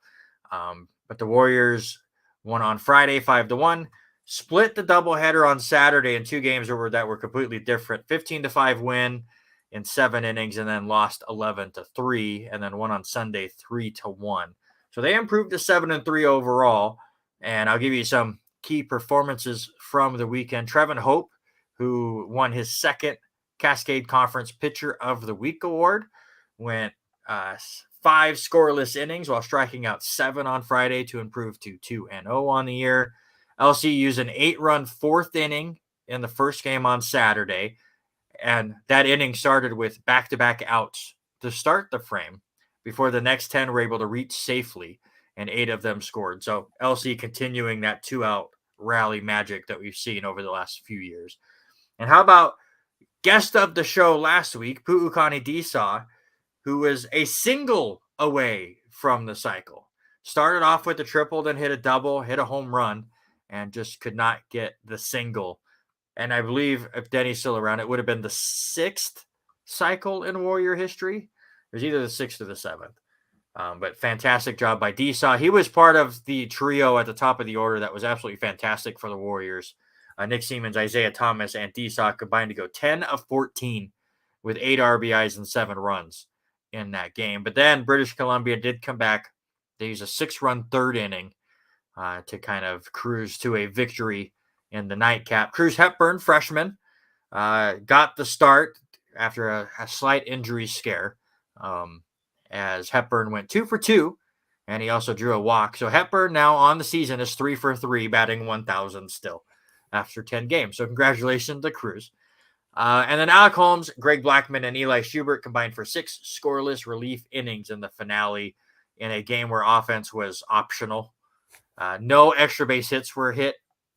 But the Warriors won on Friday 5-1, split the doubleheader on Saturday in 2 games that were completely different. 15-5 win in 7 innings, and then lost 11-3, and then won on Sunday 3-1. So they improved to 7-3 overall. And I'll give you some key performances from the weekend. Trevin Hope, who won his 2nd Cascade Conference Pitcher of the Week award, went 5 scoreless innings while striking out 7 on Friday to improve to 2-0 on the year. LC used an 8-run 4th inning in the first game on Saturday, and that inning started with back-to-back outs to start the frame before the next 10 were able to reach safely, and 8 of them scored. So LC continuing that 2-out rally magic that we've seen over the last few years. And how about guest of the show last week, Pu'ukani Disaw, who was a single away from the cycle. Started off with a triple, then hit a double, hit a home run, and just could not get the single. And I believe, if Denny's still around, it would have been the 6th cycle in Warrior history. It was either the 6th or the 7th. But fantastic job by Disaw. He was part of the trio at the top of the order that was absolutely fantastic for the Warriors. Nick Siemens, Isaiah Thomas, and Disaw combined to go 10 of 14 with 8 RBIs and 7 runs in that game. But then British Columbia did come back. They used a 6-run 3rd inning to kind of cruise to a victory in the nightcap. Cruz Hepburn, freshman, got the start after a slight injury scare, as Hepburn went 2 for 2, and he also drew a walk. So Hepburn now on the season is 3 for 3, batting 1,000 still after 10 games. So congratulations to Cruz. And then Alec Holmes, Greg Blackman, and Eli Schubert combined for 6 scoreless relief innings in the finale in a game where offense was optional. No extra base hits were hit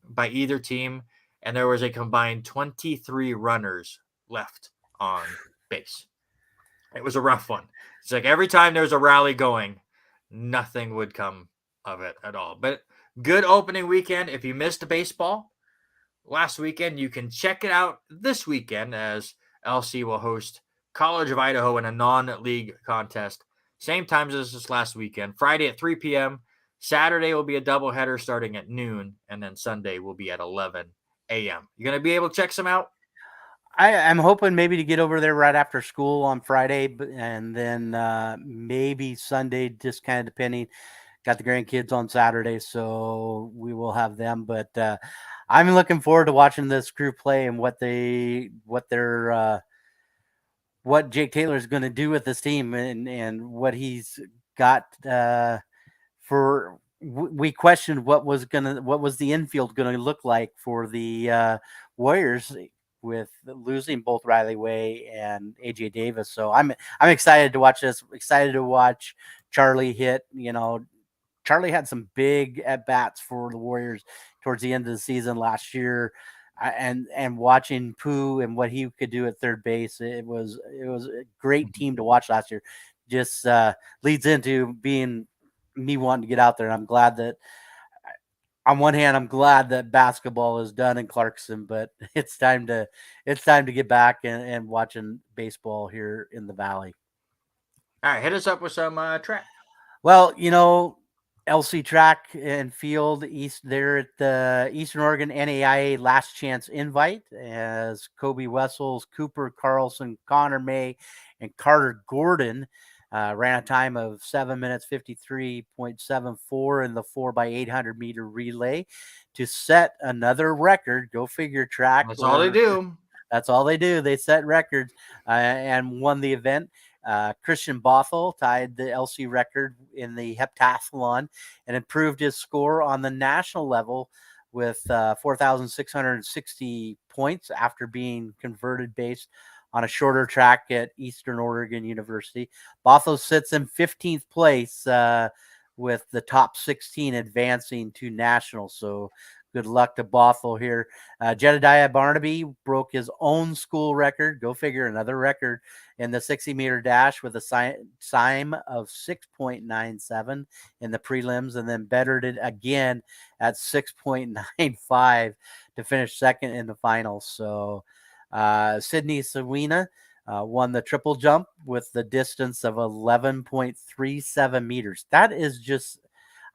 by either team, and there was a combined 23 runners left on base. It was a rough one. It's like every time there was a rally going, nothing would come of it at all. But good opening weekend. If you missed baseball, last weekend. You can check it out this weekend as LC will host College of Idaho in a non-league contest. Same times as this last weekend. Friday at 3 p.m. Saturday will be a doubleheader starting at noon, and then Sunday will be at 11 a.m. You're going to be able to check some out? I'm hoping maybe to get over there right after school on Friday, and then maybe Sunday, just kind of depending. Got the grandkids on Saturday, so we will have them. But I'm looking forward to watching this crew play and what Jake Taylor is going to do with this team and what he's got for. We questioned what was the infield going to look like for the Warriors with losing both Riley Way and AJ Davis. So I'm excited to watch this. Excited to watch Charlie hit. Charlie had some big at bats for the Warriors towards the end of the season last year. And watching Pooh and what he could do at third base, it was a great team to watch last year. Just leads into being me wanting to get out there. And I'm glad that, on one hand, I'm glad that basketball is done in Clarkson, but it's time to get back and watching baseball here in the Valley. All right, hit us up with some track. Well, LC Track and Field East there at the Eastern Oregon NAIA Last Chance Invite, as Kobe Wessels, Cooper Carlson, Connor May, and Carter Gordon ran a time of 7 minutes 53.74 in the 4x800 meter relay to set another record. Go figure, track. That's all they do. That's all they do. They set records and won the event. Christian Bothell tied the LC record in the heptathlon and improved his score on the national level with 4,660 points after being converted based on a shorter track at Eastern Oregon University. Bothell sits in 15th place with the top 16 advancing to nationals. So good luck to Bothell here. Jedediah Barnaby broke his own school record. Go figure, another record in the 60-meter dash with a time of 6.97 in the prelims, and then bettered it again at 6.95 to finish second in the finals. So Sydney Sawina won the triple jump with the distance of 11.37 meters. That is just,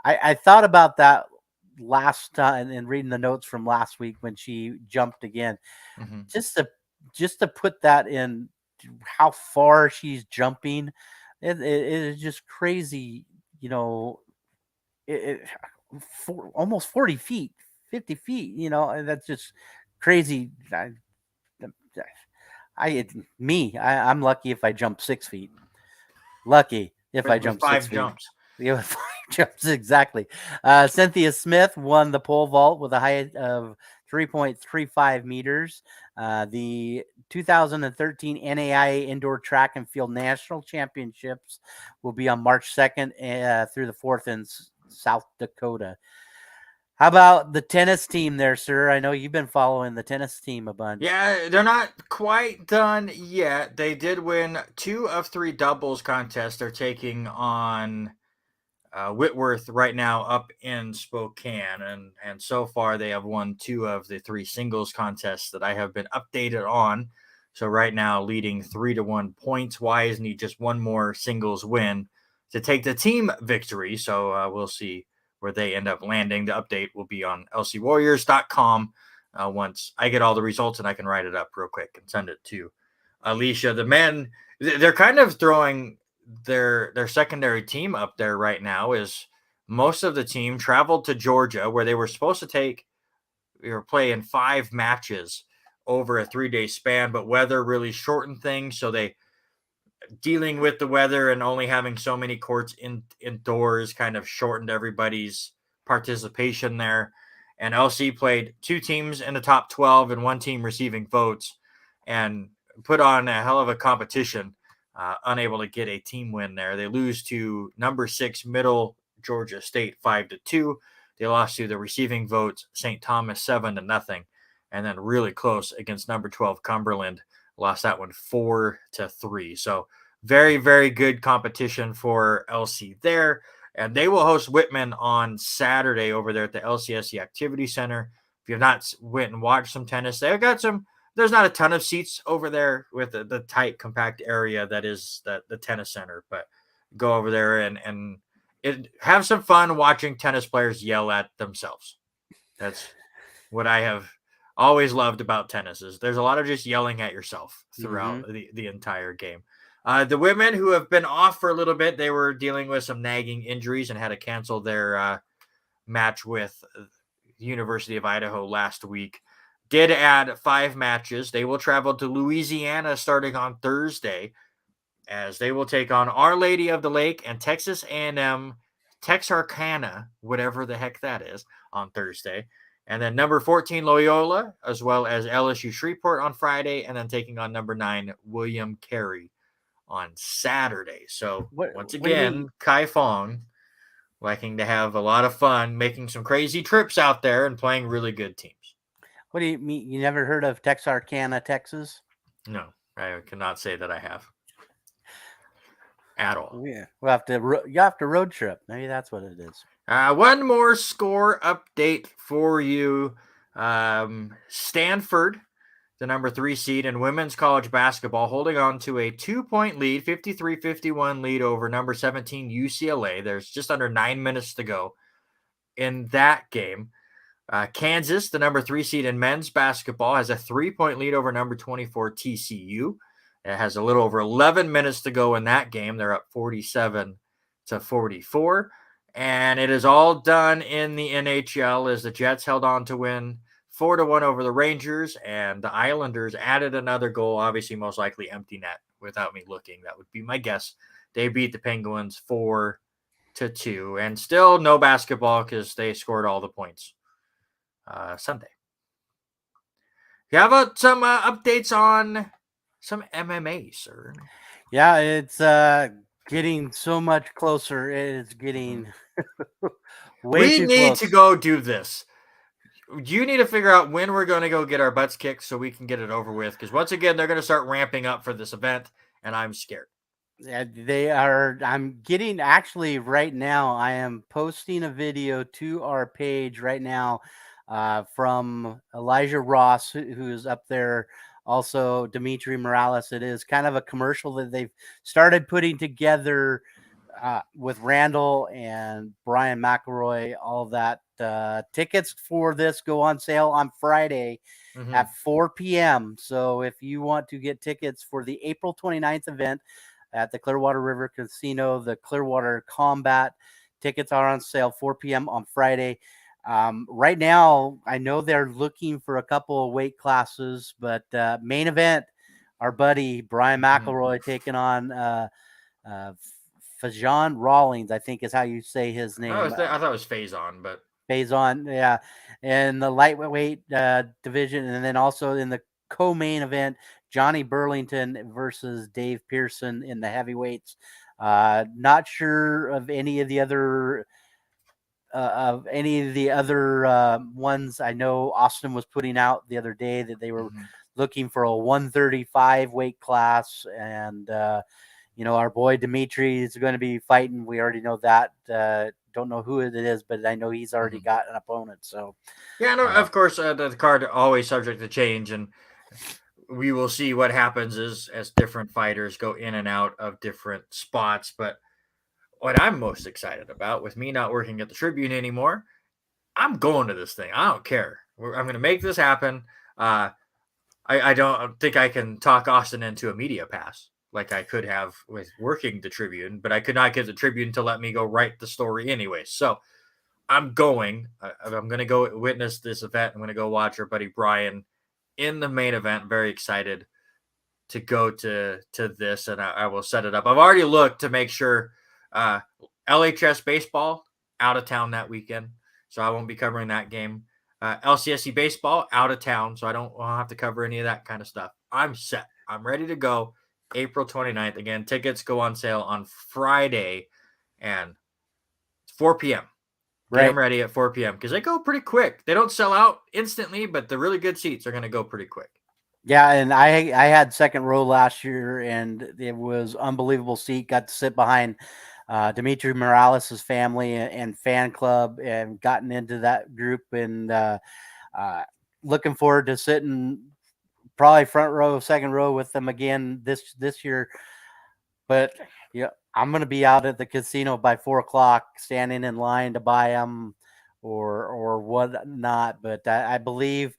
I thought about that last time and reading the notes from last week when she jumped again, just to put that in how far she's jumping. It is just crazy, almost 40 feet, 50 feet, and that's just crazy. I'm lucky if I jump 6 feet. Lucky if I jump 6 feet. 5 jumps. Yeah, 5 jumps, exactly. Cynthia Smith won the pole vault with a height of 3.35 meters. The 2013 NAIA Indoor Track and Field National Championships will be on March 2nd through the 4th in South Dakota. How about the tennis team there, sir? I know you've been following the tennis team a bunch. Yeah, they're not quite done yet. They did win 2 of 3 doubles contests. They're taking on Whitworth right now up in Spokane. And so far they have won 2 of the 3 singles contests that I have been updated on. So right now leading 3-1 points wise, need just one more singles win to take the team victory. So we'll see where they end up landing. The update will be on lcwarriors.com once I get all the results, and I can write it up real quick and send it to Alicia. The men, they're kind of throwing their secondary team up there right now. Is most of the team traveled to Georgia, where they were supposed to play in 5 matches over a 3-day span, but weather really shortened things. So they, dealing with the weather and only having so many courts indoors, kind of shortened everybody's participation there. And LC played 2 teams in the top 12 and 1 team receiving votes, and put on a hell of a competition. Unable to get a team win there. They lose to number 6 Middle Georgia State 5-2. They lost to the receiving votes St. Thomas 7-0, and then really close against number 12 Cumberland. Lost that one 4-3. So very, very good competition for LC there. And they will host Whitman on Saturday over there at the LCSC Activity Center. if you've not went and watched some tennis, they've got some. There's not a ton of seats over there with the tight, compact area that is the tennis center, but go over there and have some fun watching tennis players yell at themselves. That's what I have always loved about tennis is there's a lot of just yelling at yourself throughout the entire game. The women who have been off for a little bit, they were dealing with some nagging injuries and had to cancel their match with the University of Idaho last week. Did add 5 matches. They will travel to Louisiana starting on Thursday as they will take on Our Lady of the Lake and Texas A&M Texarkana, whatever the heck that is, on Thursday. And then number 14, Loyola, as well as LSU Shreveport on Friday, and then taking on number 9, William Carey on Saturday. So once again, Kai Fong liking to have a lot of fun, making some crazy trips out there and playing really good teams. What do you mean? You never heard of Texarkana, Texas? No, I cannot say that I have at all. Yeah, you have to road trip. Maybe that's what it is. One more score update for you. Stanford, the number 3 seed in women's college basketball, holding on to a 2-point lead, 53-51 lead over number 17 UCLA. There's just under 9 minutes to go in that game. Kansas, the number 3 seed in men's basketball, has a 3-point lead over number 24 TCU. It has a little over 11 minutes to go in that game. They're up 47-44. And it is all done in the NHL as the Jets held on to win 4-1 over the Rangers, and the Islanders added another goal, obviously most likely empty net without me looking. That would be my guess. They beat the Penguins 4-2, and still no basketball because they scored all the points Sunday. You have some updates on some MMA, sir? Yeah, it's getting so much closer. It is getting way too close. To go do this. You need to figure out when we're going to go get our butts kicked so we can get it over with. Because once again, they're going to start ramping up for this event, and I'm scared. Yeah, they are. I'm getting actually right now. I am posting a video to our page right now from Elijah Ross, who is up there. Also, Dimitri Morales. It is kind of a commercial that they've started putting together with Randall and Brian McElroy. All that. Tickets for this go on sale on Friday at 4 p.m. So if you want to get tickets for the April 29th event at the Clearwater River Casino, the Clearwater Combat, tickets are on sale 4 p.m. on Friday. Right now, I know they're looking for a couple of weight classes, but main event, our buddy Brian McElroy taking on Fajon Rawlings, I think is how you say his name. I thought it was Faison, but Faison, yeah, in the lightweight division, and then also in the co-main event, Johnny Burlington versus Dave Pearson in the heavyweights. Not sure of any of the other ones. I know Austin was putting out the other day that they were looking for a 135 weight class, and our boy Dimitri is going to be fighting. We already know that. Don't know who it is, but I know he's already got an opponent. So, yeah, no, of course, the card always subject to change, and we will see what happens as different fighters go in and out of different spots. But what I'm most excited about, with me not working at the Tribune anymore, I'm going to this thing. I don't care. I'm going to make this happen. I don't think I can talk Austin into a media pass like I could have with working the Tribune, but I could not get the Tribune to let me go write the story anyway. So I'm going. I'm going to go witness this event. I'm going to go watch our buddy Brian in the main event. Very excited to go to this, and I will set it up. I've already looked to make sure LHS baseball out of town that weekend, so I won't be covering that game. LCSC baseball out of town, so I don't have to cover any of that kind of stuff. I'm set. I'm ready to go. April 29th. Again, tickets go on sale on Friday, and it's 4 p.m. Get them ready at 4 p.m. because they go pretty quick. They don't sell out instantly, but the really good seats are going to go pretty quick. Yeah, and I had second row last year, and it was unbelievable seat. Got to sit behind Dimitri Morales' family and fan club, and gotten into that group. And Looking forward to sitting probably front row, second row with them again this year. But yeah, I'm going to be out at the casino by 4:00, standing in line to buy them or whatnot. But I believe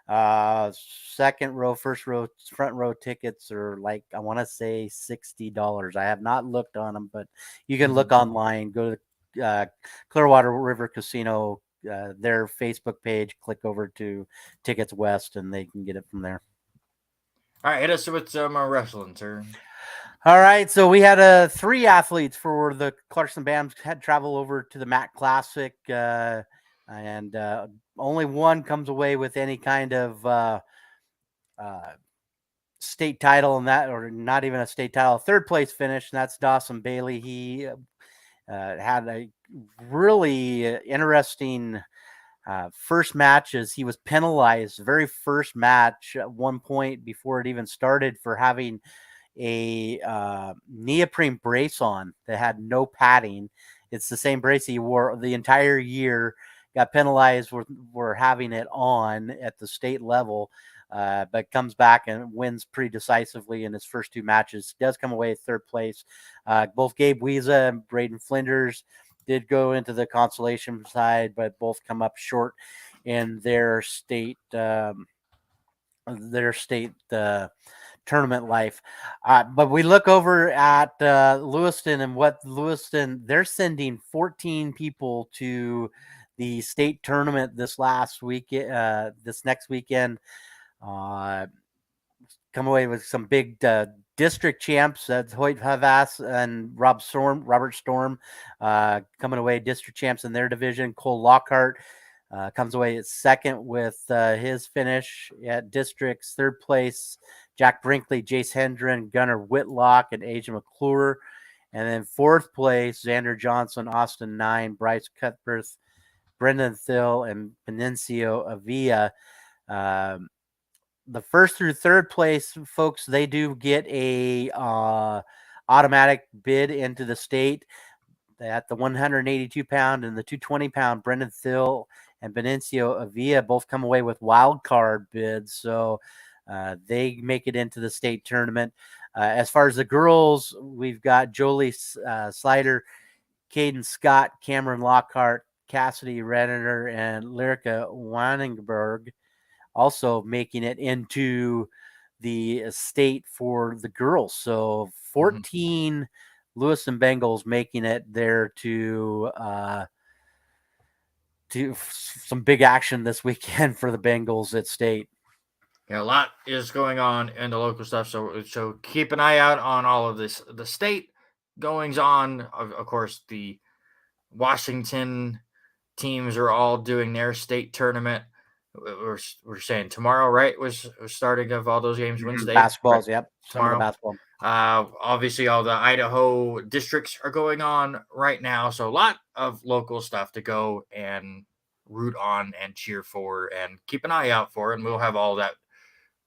second row, first row, front row tickets are like, I want to say $60. I have not looked on them, but you can look online. Go to Clearwater River Casino, their Facebook page. Click over to Tickets West, and they can get it from there. All right, hit us with some wrestling, sir. All right, so we had 3 athletes for the Clarkson Bams had travel over to the MAC Classic, and only one comes away with any kind of state title, and that, or not even a state title, third place finish, and that's Dawson Bailey. He had a really interesting first match, as he was penalized very first match at one point before it even started for having a neoprene brace on that had no padding. It's the same brace he wore the entire year. Got penalized for having it on at the state level, but comes back and wins pretty decisively in his first 2 matches. Does come away third place. Both Gabe Wiesa and Braden Flinders did go into the consolation side, but both come up short in their state tournament life. But we look over at Lewiston, and what Lewiston, they're sending 14 people to the state tournament this next weekend. Come away with some big district champs. That's Hoyt Havas and Robert Storm coming away district champs in their division. Cole Lockhart comes away at second with his finish at districts. Third place, Jack Brinkley, Jace Hendren, Gunnar Whitlock, and Asia McClure. And then fourth place, Xander Johnson, Austin 9, Bryce Cuthbert, Brendan Thill, and Benicio Avila. The first through third place folks, they do get a automatic bid into the state. At the 182 pound and the 220 pound, Brendan Thill and Benicio Avila both come away with wild card bids, so they make it into the state tournament. As far as the girls, we've got Jolie Slider, Caden Scott, Cameron Lockhart, Cassidy Renner, and Lyrica Wanningberg also making it into the state for the girls. So 14 Lewiston Bengals making it there to some big action this weekend for the Bengals at state. Yeah, a lot is going on in the local stuff, so keep an eye out on all of this. The state goings on, of course, the Washington teams are all doing their state tournament. We're saying tomorrow, right? Was starting of all those games Wednesday. Basketballs, right? Yep. Tomorrow. Basketball. Obviously, all the Idaho districts are going on right now, so a lot of local stuff to go and root on and cheer for, and keep an eye out for, and we'll have all that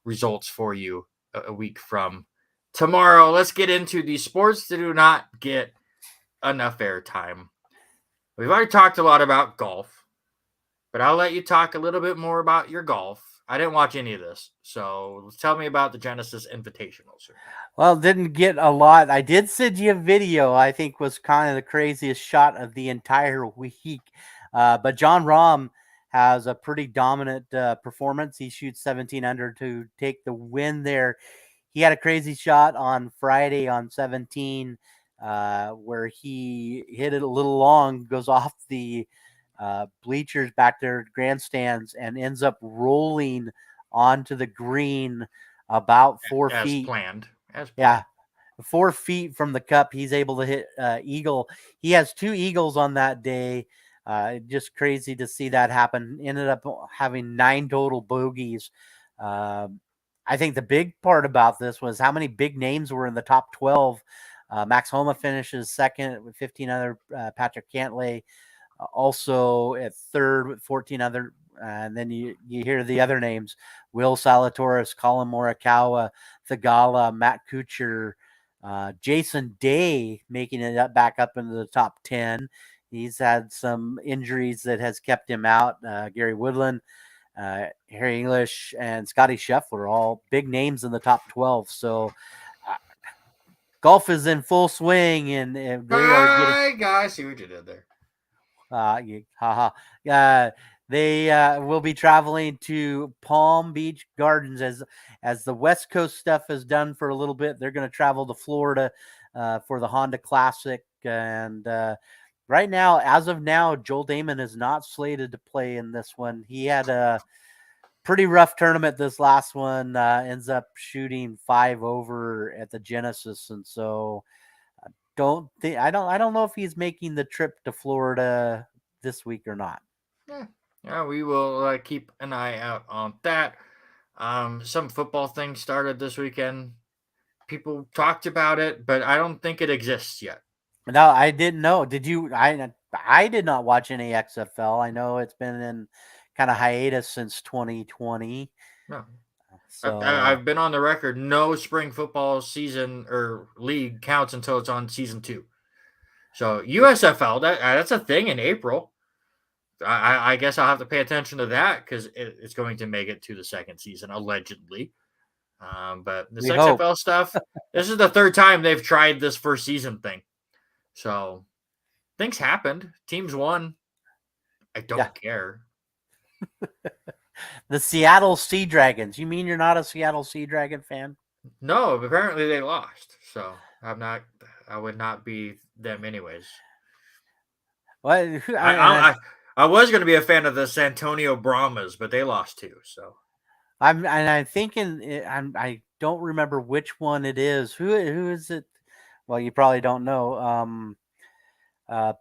results for you a week from tomorrow. Let's get into the sports that do not get enough airtime. We've already talked a lot about golf, but I'll let you talk a little bit more about your golf. I didn't watch any of this, so tell me about the Genesis Invitational, sir. Well, didn't get a lot. I did send you a video, I think was kind of the craziest shot of the entire week. But John Rahm has a pretty dominant performance. He shoots 17 under to take the win there. He had a crazy shot on Friday on 17 where he hit it a little long, goes off the bleachers back there, grandstands, and ends up rolling onto the green about 4 feet. As planned. Yeah, 4 feet from the cup. He's able to hit eagle. He has 2 eagles on that day. Just crazy to see that happen. Ended up having 9 total bogeys. I think the big part about this was how many big names were in the top 12. Max Homa finishes second with 15 other. Patrick Cantlay also at third with 14 other. And then you hear the other names: Will Salatoris, Colin Morikawa, Thagala, Matt Kuchar, Jason Day making it back up into the top 10. He's had some injuries that has kept him out. Gary Woodland, Harry English and Scotty Scheffler, all big names in the top 12. So golf is in full swing, and they are getting. I see what you did there. They will be traveling to Palm Beach Gardens as the West Coast stuff is done for a little bit. They're going to travel to Florida for the Honda Classic, and right now, as of now, Joel Damon is not slated to play in this one. He had a pretty rough tournament this last one. Ends up shooting 5 over at the Genesis, and so I don't know if he's making the trip to Florida this week or not. Yeah, we will keep an eye out on that. Some football things started this weekend. People talked about it, but I don't think it exists yet. No, I didn't know. Did you? I did not watch any XFL. I know it's been in kind of hiatus since 2020. No. So I've been on the record. No spring football season or league counts until it's on season 2. So USFL, that's a thing in April. I guess I'll have to pay attention to that because it's going to make it to the second season, allegedly. But this XFL stuff, this is the third time they've tried this first season thing. So things happened. Teams won. I don't care. The Seattle Sea Dragons. You mean you're not a Seattle Sea Dragon fan? No, apparently they lost. So I would not be them anyways. Well, I was going to be a fan of the Santonio Brahmas, but they lost too. So I'm thinking I don't remember which one it is. Who is it? Well, you probably don't know.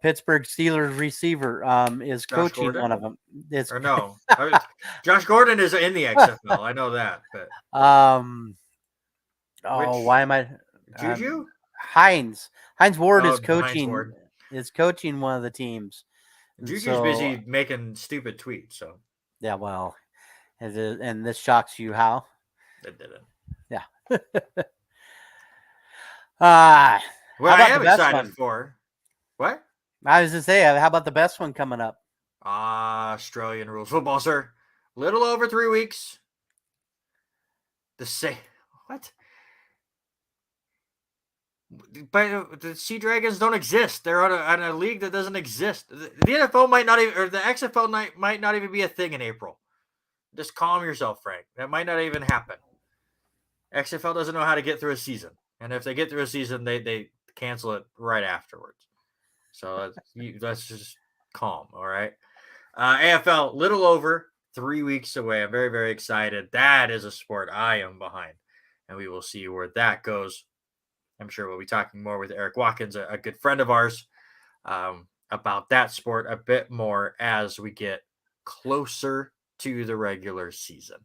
Pittsburgh Steelers receiver is Josh coaching Gordon? one of them. Or no, Josh Gordon is in the XFL. I know that, but why am I? Juju? Hines Ward is coaching. Ward. Is coaching one of the teams. Juju's busy making stupid tweets. So yeah, well, and this shocks you how? It didn't. Yeah. What I am excited for. What? I was to say, how about the best one coming up? Australian rules football, sir. Little over 3 weeks. What? But the Sea Dragons don't exist. They're on a league that doesn't exist. The NFL might not even, or the XFL might not even be a thing in April. Just calm yourself, Frank. That might not even happen. XFL doesn't know how to get through a season. And if they get through a season, they cancel it right afterwards. So let's just calm, all right? AFL, little over 3 weeks away. I'm very, very excited. That is a sport I am behind. And we will see where that goes. I'm sure we'll be talking more with Eric Watkins, a good friend of ours, about that sport a bit more as we get closer to the regular season.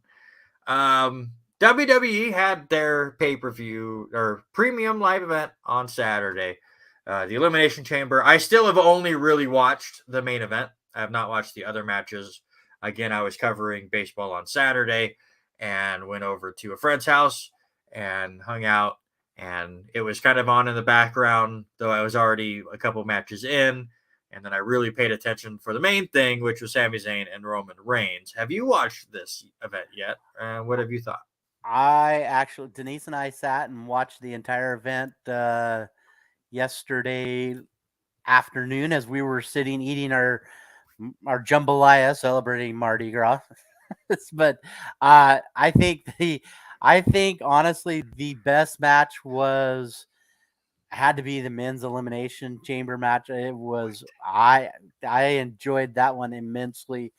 WWE had their pay-per-view or premium live event on Saturday, the Elimination Chamber. I still have only really watched the main event. I have not watched the other matches. Again, I was covering baseball on Saturday and went over to a friend's house and hung out. And it was kind of on in the background, though I was already a couple matches in. And then I really paid attention for the main thing, which was Sami Zayn and Roman Reigns. Have you watched this event yet? What have you thought? Denise and I sat and watched the entire event yesterday afternoon as we were sitting eating our jambalaya, celebrating Mardi Gras. But I think honestly the best match had to be the men's elimination chamber match. It was I enjoyed that one immensely.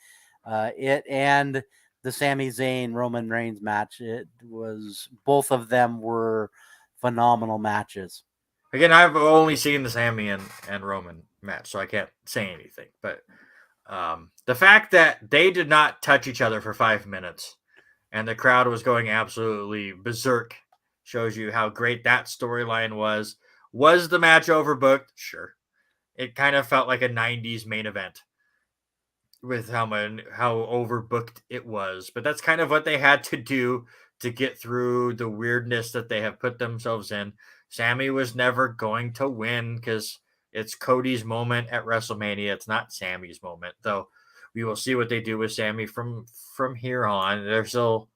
It and the Sami Zayn Roman Reigns match. It was, both of them were phenomenal matches. Again, I've only seen the Sami and Roman match, so I can't say anything. But the fact that they did not touch each other for 5 minutes and the crowd was going absolutely berserk shows you how great that storyline was. Was the match overbooked? Sure. It kind of felt like a 90s main event with how overbooked it was. But that's kind of what they had to do to get through the weirdness that they have put themselves in. Sami was never going to win because it's Cody's moment at WrestleMania. It's not Sami's moment, though. We will see what they do with Sammy from here on. They're still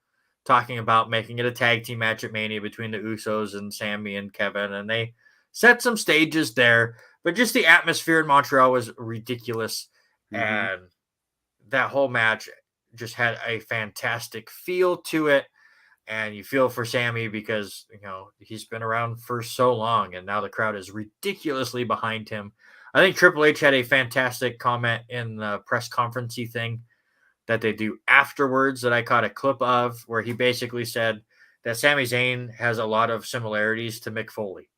talking about making it a tag team match at Mania between the Usos and Sammy and Kevin, and they set some stages there. But just the atmosphere in Montreal was ridiculous, and that whole match just had a fantastic feel to it. And you feel for Sammy because, he's been around for so long, and now the crowd is ridiculously behind him. I think Triple H had a fantastic comment in the press conferencey thing that they do afterwards that I caught a clip of, where he basically said that Sami Zayn has a lot of similarities to Mick Foley,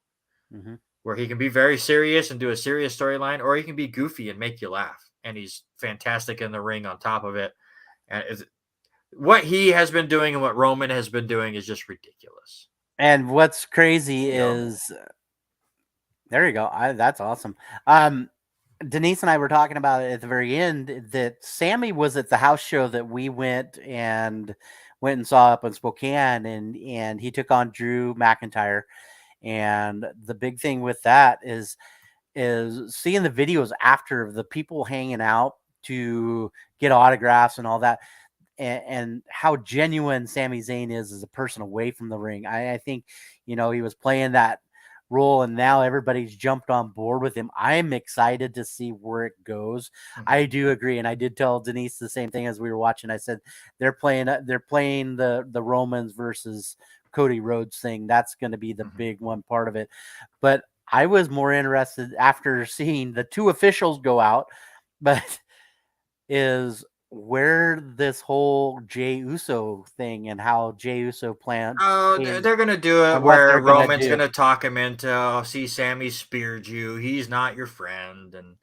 where he can be very serious and do a serious storyline, or he can be goofy and make you laugh. And he's fantastic in the ring on top of it. And what he has been doing and what Roman has been doing is just ridiculous. And what's crazy is, there you go. That's awesome. Denise and I were talking about it at the very end that Sammy was at the house show that we went and saw up in Spokane, and he took on Drew McIntyre. And the big thing with that is seeing the videos after, the people hanging out to get autographs and all that. And how genuine Sami Zayn is as a person away from the ring. I think, he was playing that role, and now everybody's jumped on board with him. I'm excited to see where it goes. I do agree, and I did tell Denise the same thing as we were watching. I said they're playing the Romans versus Cody Rhodes thing. That's going to be the big one part of it. But I was more interested after seeing the two officials go out, but is where this whole Jey Uso thing and how Jey Uso planned. Oh, they're going to do it where Roman's going to talk him into, see, Sammy speared you. He's not your friend. And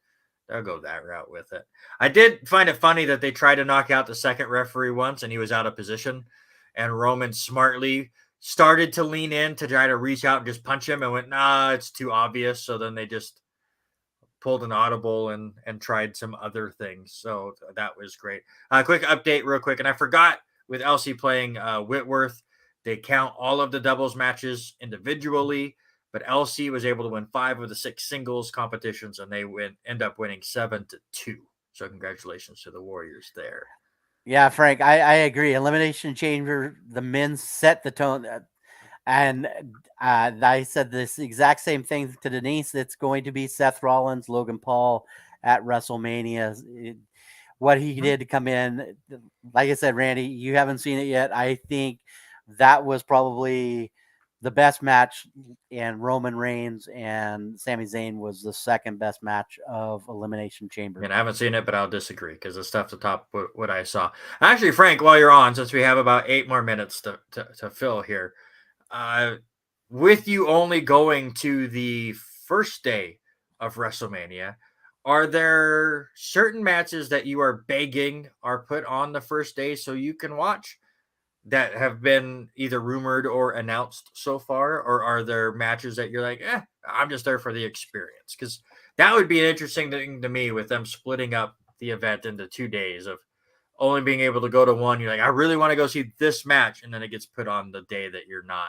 they'll go that route with it. I did find it funny that they tried to knock out the second referee once and he was out of position. And Roman smartly started to lean in to try to reach out and just punch him and went, nah, it's too obvious. So then they just pulled an audible and tried some other things. So that was great. Quick update real quick. And I forgot, with LC playing Whitworth, they count all of the doubles matches individually, but LC was able to win 5 of the 6 singles competitions, and they end up winning 7-2. So congratulations to the Warriors there. Yeah, Frank, I agree. Elimination Chamber, the men set the tone. And I said this exact same thing to Denise. It's going to be Seth Rollins, Logan Paul at WrestleMania. What he did to come in, like I said, Randy, you haven't seen it yet. I think that was probably the best match, and Roman Reigns and Sami Zayn was the second best match of Elimination Chamber. And I haven't seen it, but I'll disagree because the stuff to top what I saw. Actually, Frank, while you're on, since we have about 8 more minutes to fill here, with you only going to the first day of WrestleMania, are there certain matches that you are begging are put on the first day so you can watch that have been either rumored or announced so far? Or are there matches that you're like, I'm just there for the experience? Because that would be an interesting thing to me, with them splitting up the event into 2 days of only being able to go to one. You're like, I really want to go see this match, and then it gets put on the day that you're not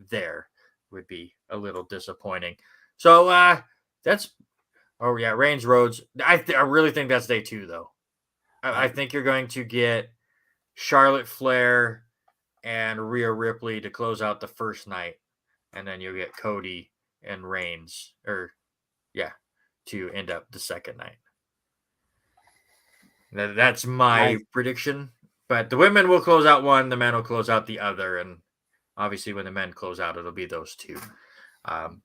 there. Would be a little disappointing. So that's Reigns Rhodes. I really think that's day 2 though. I think you're going to get Charlotte Flair and Rhea Ripley to close out the first night, and then you'll get Cody and Reigns to end up the second night. That's my prediction. But the women will close out one, the men will close out the other, and obviously, when the men close out, it'll be those 2.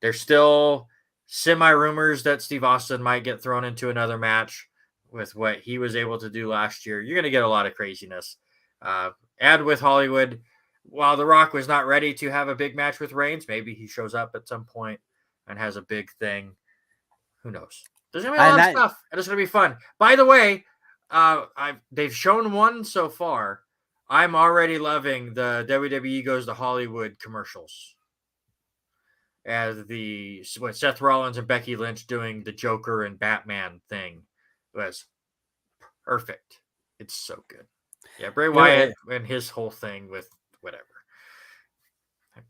There's still semi-rumors that Steve Austin might get thrown into another match with what he was able to do last year. You're going to get a lot of craziness. And with Hollywood, while The Rock was not ready to have a big match with Reigns, maybe he shows up at some point and has a big thing. Who knows? There's going to be a lot of stuff, and it's going to be fun. By the way, they've shown one so far. I'm already loving the WWE Goes to Hollywood commercials. As Seth Rollins and Becky Lynch doing the Joker and Batman thing was perfect. It's so good. Yeah, Bray Wyatt and his whole thing with whatever.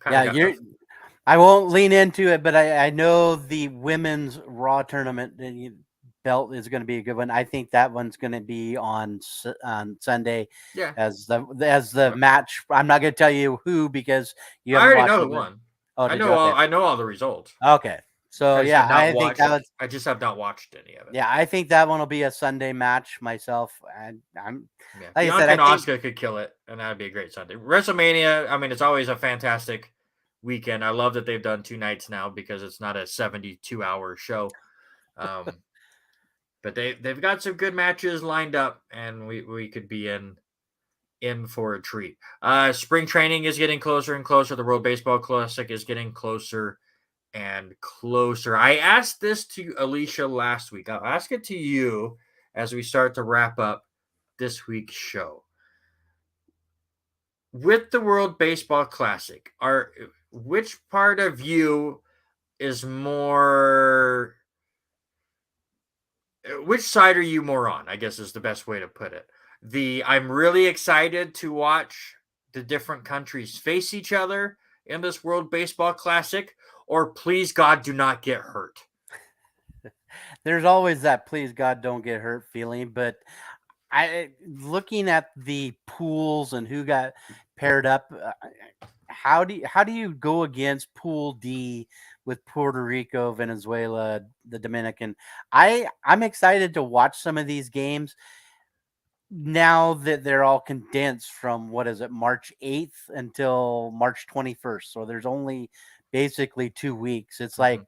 I won't lean into it, but I know the women's Raw tournament, belt is going to be a good one. I think that one's going to be on Sunday Yeah. as the match. I'm not going to tell you who because you I haven't already watched know it, who but- won. Oh, I did know you? all. Okay. I know all the results. Okay. So I just yeah, have not I think that watched. I just have not watched any of it. yeah, I think that one will be a Sunday match myself. And I'm Yeah. like I Bianca said, and I think Asuka could kill it, and that'd be a great Sunday. WrestleMania. I mean, it's always a fantastic weekend. I love that they've done 2 nights now because it's not a 72-hour show. But they've got some good matches lined up, and we could be in for a treat. Spring training is getting closer and closer. The World Baseball Classic is getting closer and closer. I asked this to Alicia last week. I'll ask it to you as we start to wrap up this week's show. With the World Baseball Classic, which part of you is more, which side are you more on? I guess is the best way to put it. I'm really excited to watch the different countries face each other in this World Baseball Classic, or please God, do not get hurt. there's always that please God don't get hurt feeling, but I looking at the pools and who got paired up. How do you go against Pool D with Puerto Rico, Venezuela, the Dominican? I'm excited to watch some of these games now that they're all condensed from what is it, March 8th until March 21st. So there's only basically 2 weeks. It's like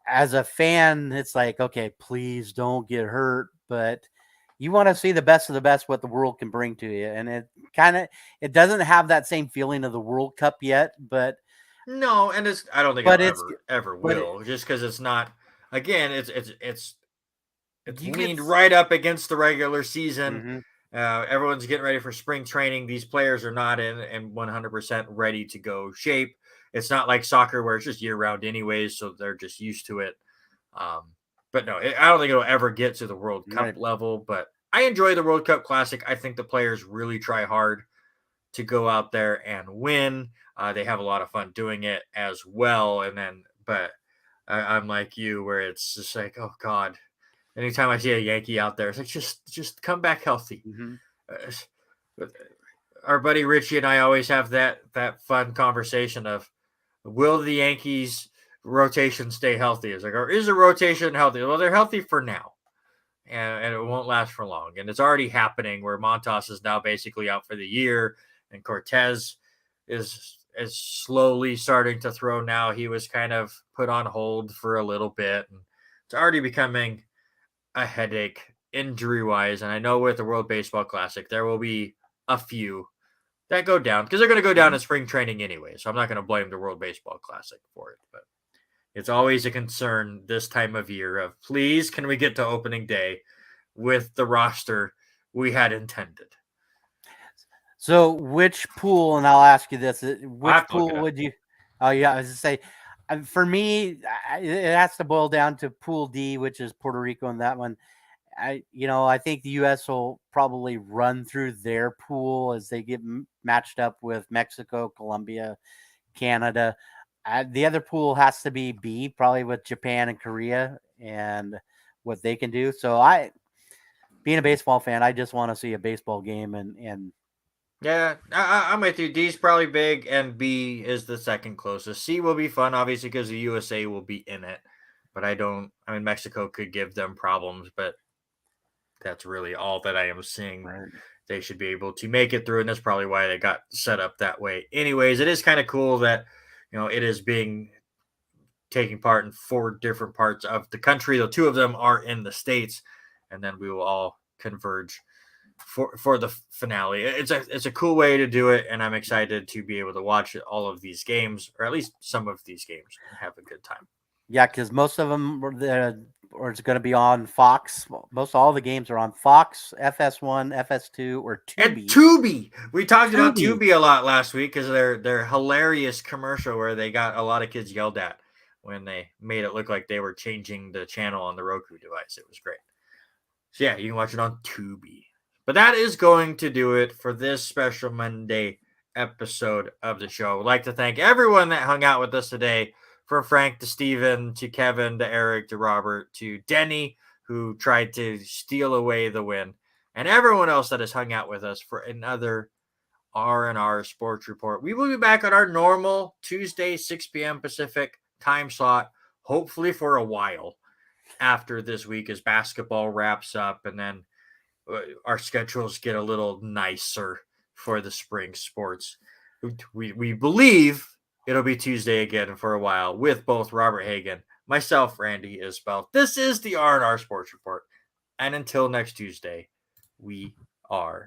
as a fan, it's like, okay, please don't get hurt, but you want to see the best of the best what the world can bring to you. And it doesn't have that same feeling of the World Cup yet, but No, and I don't think but it it's ever but will, just because it's not. Again, it's you leaned get right up against the regular season. Mhm. Everyone's getting ready for spring training. These players are not in 100% ready to go shape. It's not like soccer where it's just year round anyways, so they're just used to it. But no, I don't think it'll ever get to the World Cup Right. level. But I enjoy the World Cup Classic. I think the players really try hard to go out there and win. They have a lot of fun doing it as well. But I'm like you, where it's just like, oh God. Anytime I see a Yankee out there, it's like just come back healthy. Mhm. Our buddy Richie and I always have that fun conversation of, will the Yankees rotation stay healthy? It's like, or is the rotation healthy? Well, they're healthy for now, and it won't last for long. And it's already happening where Montas is now basically out for the year, and Cortez is slowly starting to throw now. He was kind of put on hold for a little bit, and it's already becoming a headache injury wise. And I know with the World Baseball Classic, there will be a few that go down because they're going to go down in spring training anyway. So I'm not going to blame the World Baseball Classic for it, but it's always a concern this time of year of, please, can we get to opening day with the roster we had intended? So which pool, and I'll ask you this, which have to look it pool up. would you oh yeah, I was to say for me, it has to boil down to Pool D, which is Puerto Rico in that one. I think the U.S. will probably run through their pool as they get matched up with Mexico, Colombia, Canada. The other pool has to be B, probably with Japan and Korea and what they can do. So being a baseball fan, I just want to see a baseball game and Yeah, I'm with you. D's probably big, and B is the second closest. C will be fun, obviously, because the USA will be in it. But I mean, Mexico could give them problems, but that's really all that I am seeing. Right. They should be able to make it through, and that's probably why they got set up that way. Anyways, it is kind of cool that it is taking part in 4 different parts of the country. Though 2 of them are in the States, and then we will all converge for the finale. It's a cool way to do it, and I'm excited to be able to watch all of these games, or at least some of these games, and have a good time. Yeah, because most of them or it's going to be on Fox. Most all the games are on Fox, FS1, FS2, or Tubi. And Tubi. We talked about Tubi. Tubi a lot last week because their hilarious commercial where they got a lot of kids yelled at when they made it look like they were changing the channel on the Roku device. It was great. So yeah, you can watch it on Tubi. But that is going to do it for this special Monday episode of the show. I'd like to thank everyone that hung out with us today, from Frank to Steven to Kevin to Eric to Robert to Denny, who tried to steal away the win, and everyone else that has hung out with us for another R&R Sports Report. We will be back on our normal Tuesday, 6 p.m. Pacific time slot, hopefully for a while after this week as basketball wraps up, and then our schedules get a little nicer for the spring sports. We believe it'll be Tuesday again for a while with both Robert Hagan, myself, Randy Isbell. This is the R&R Sports Report. And until next Tuesday, we are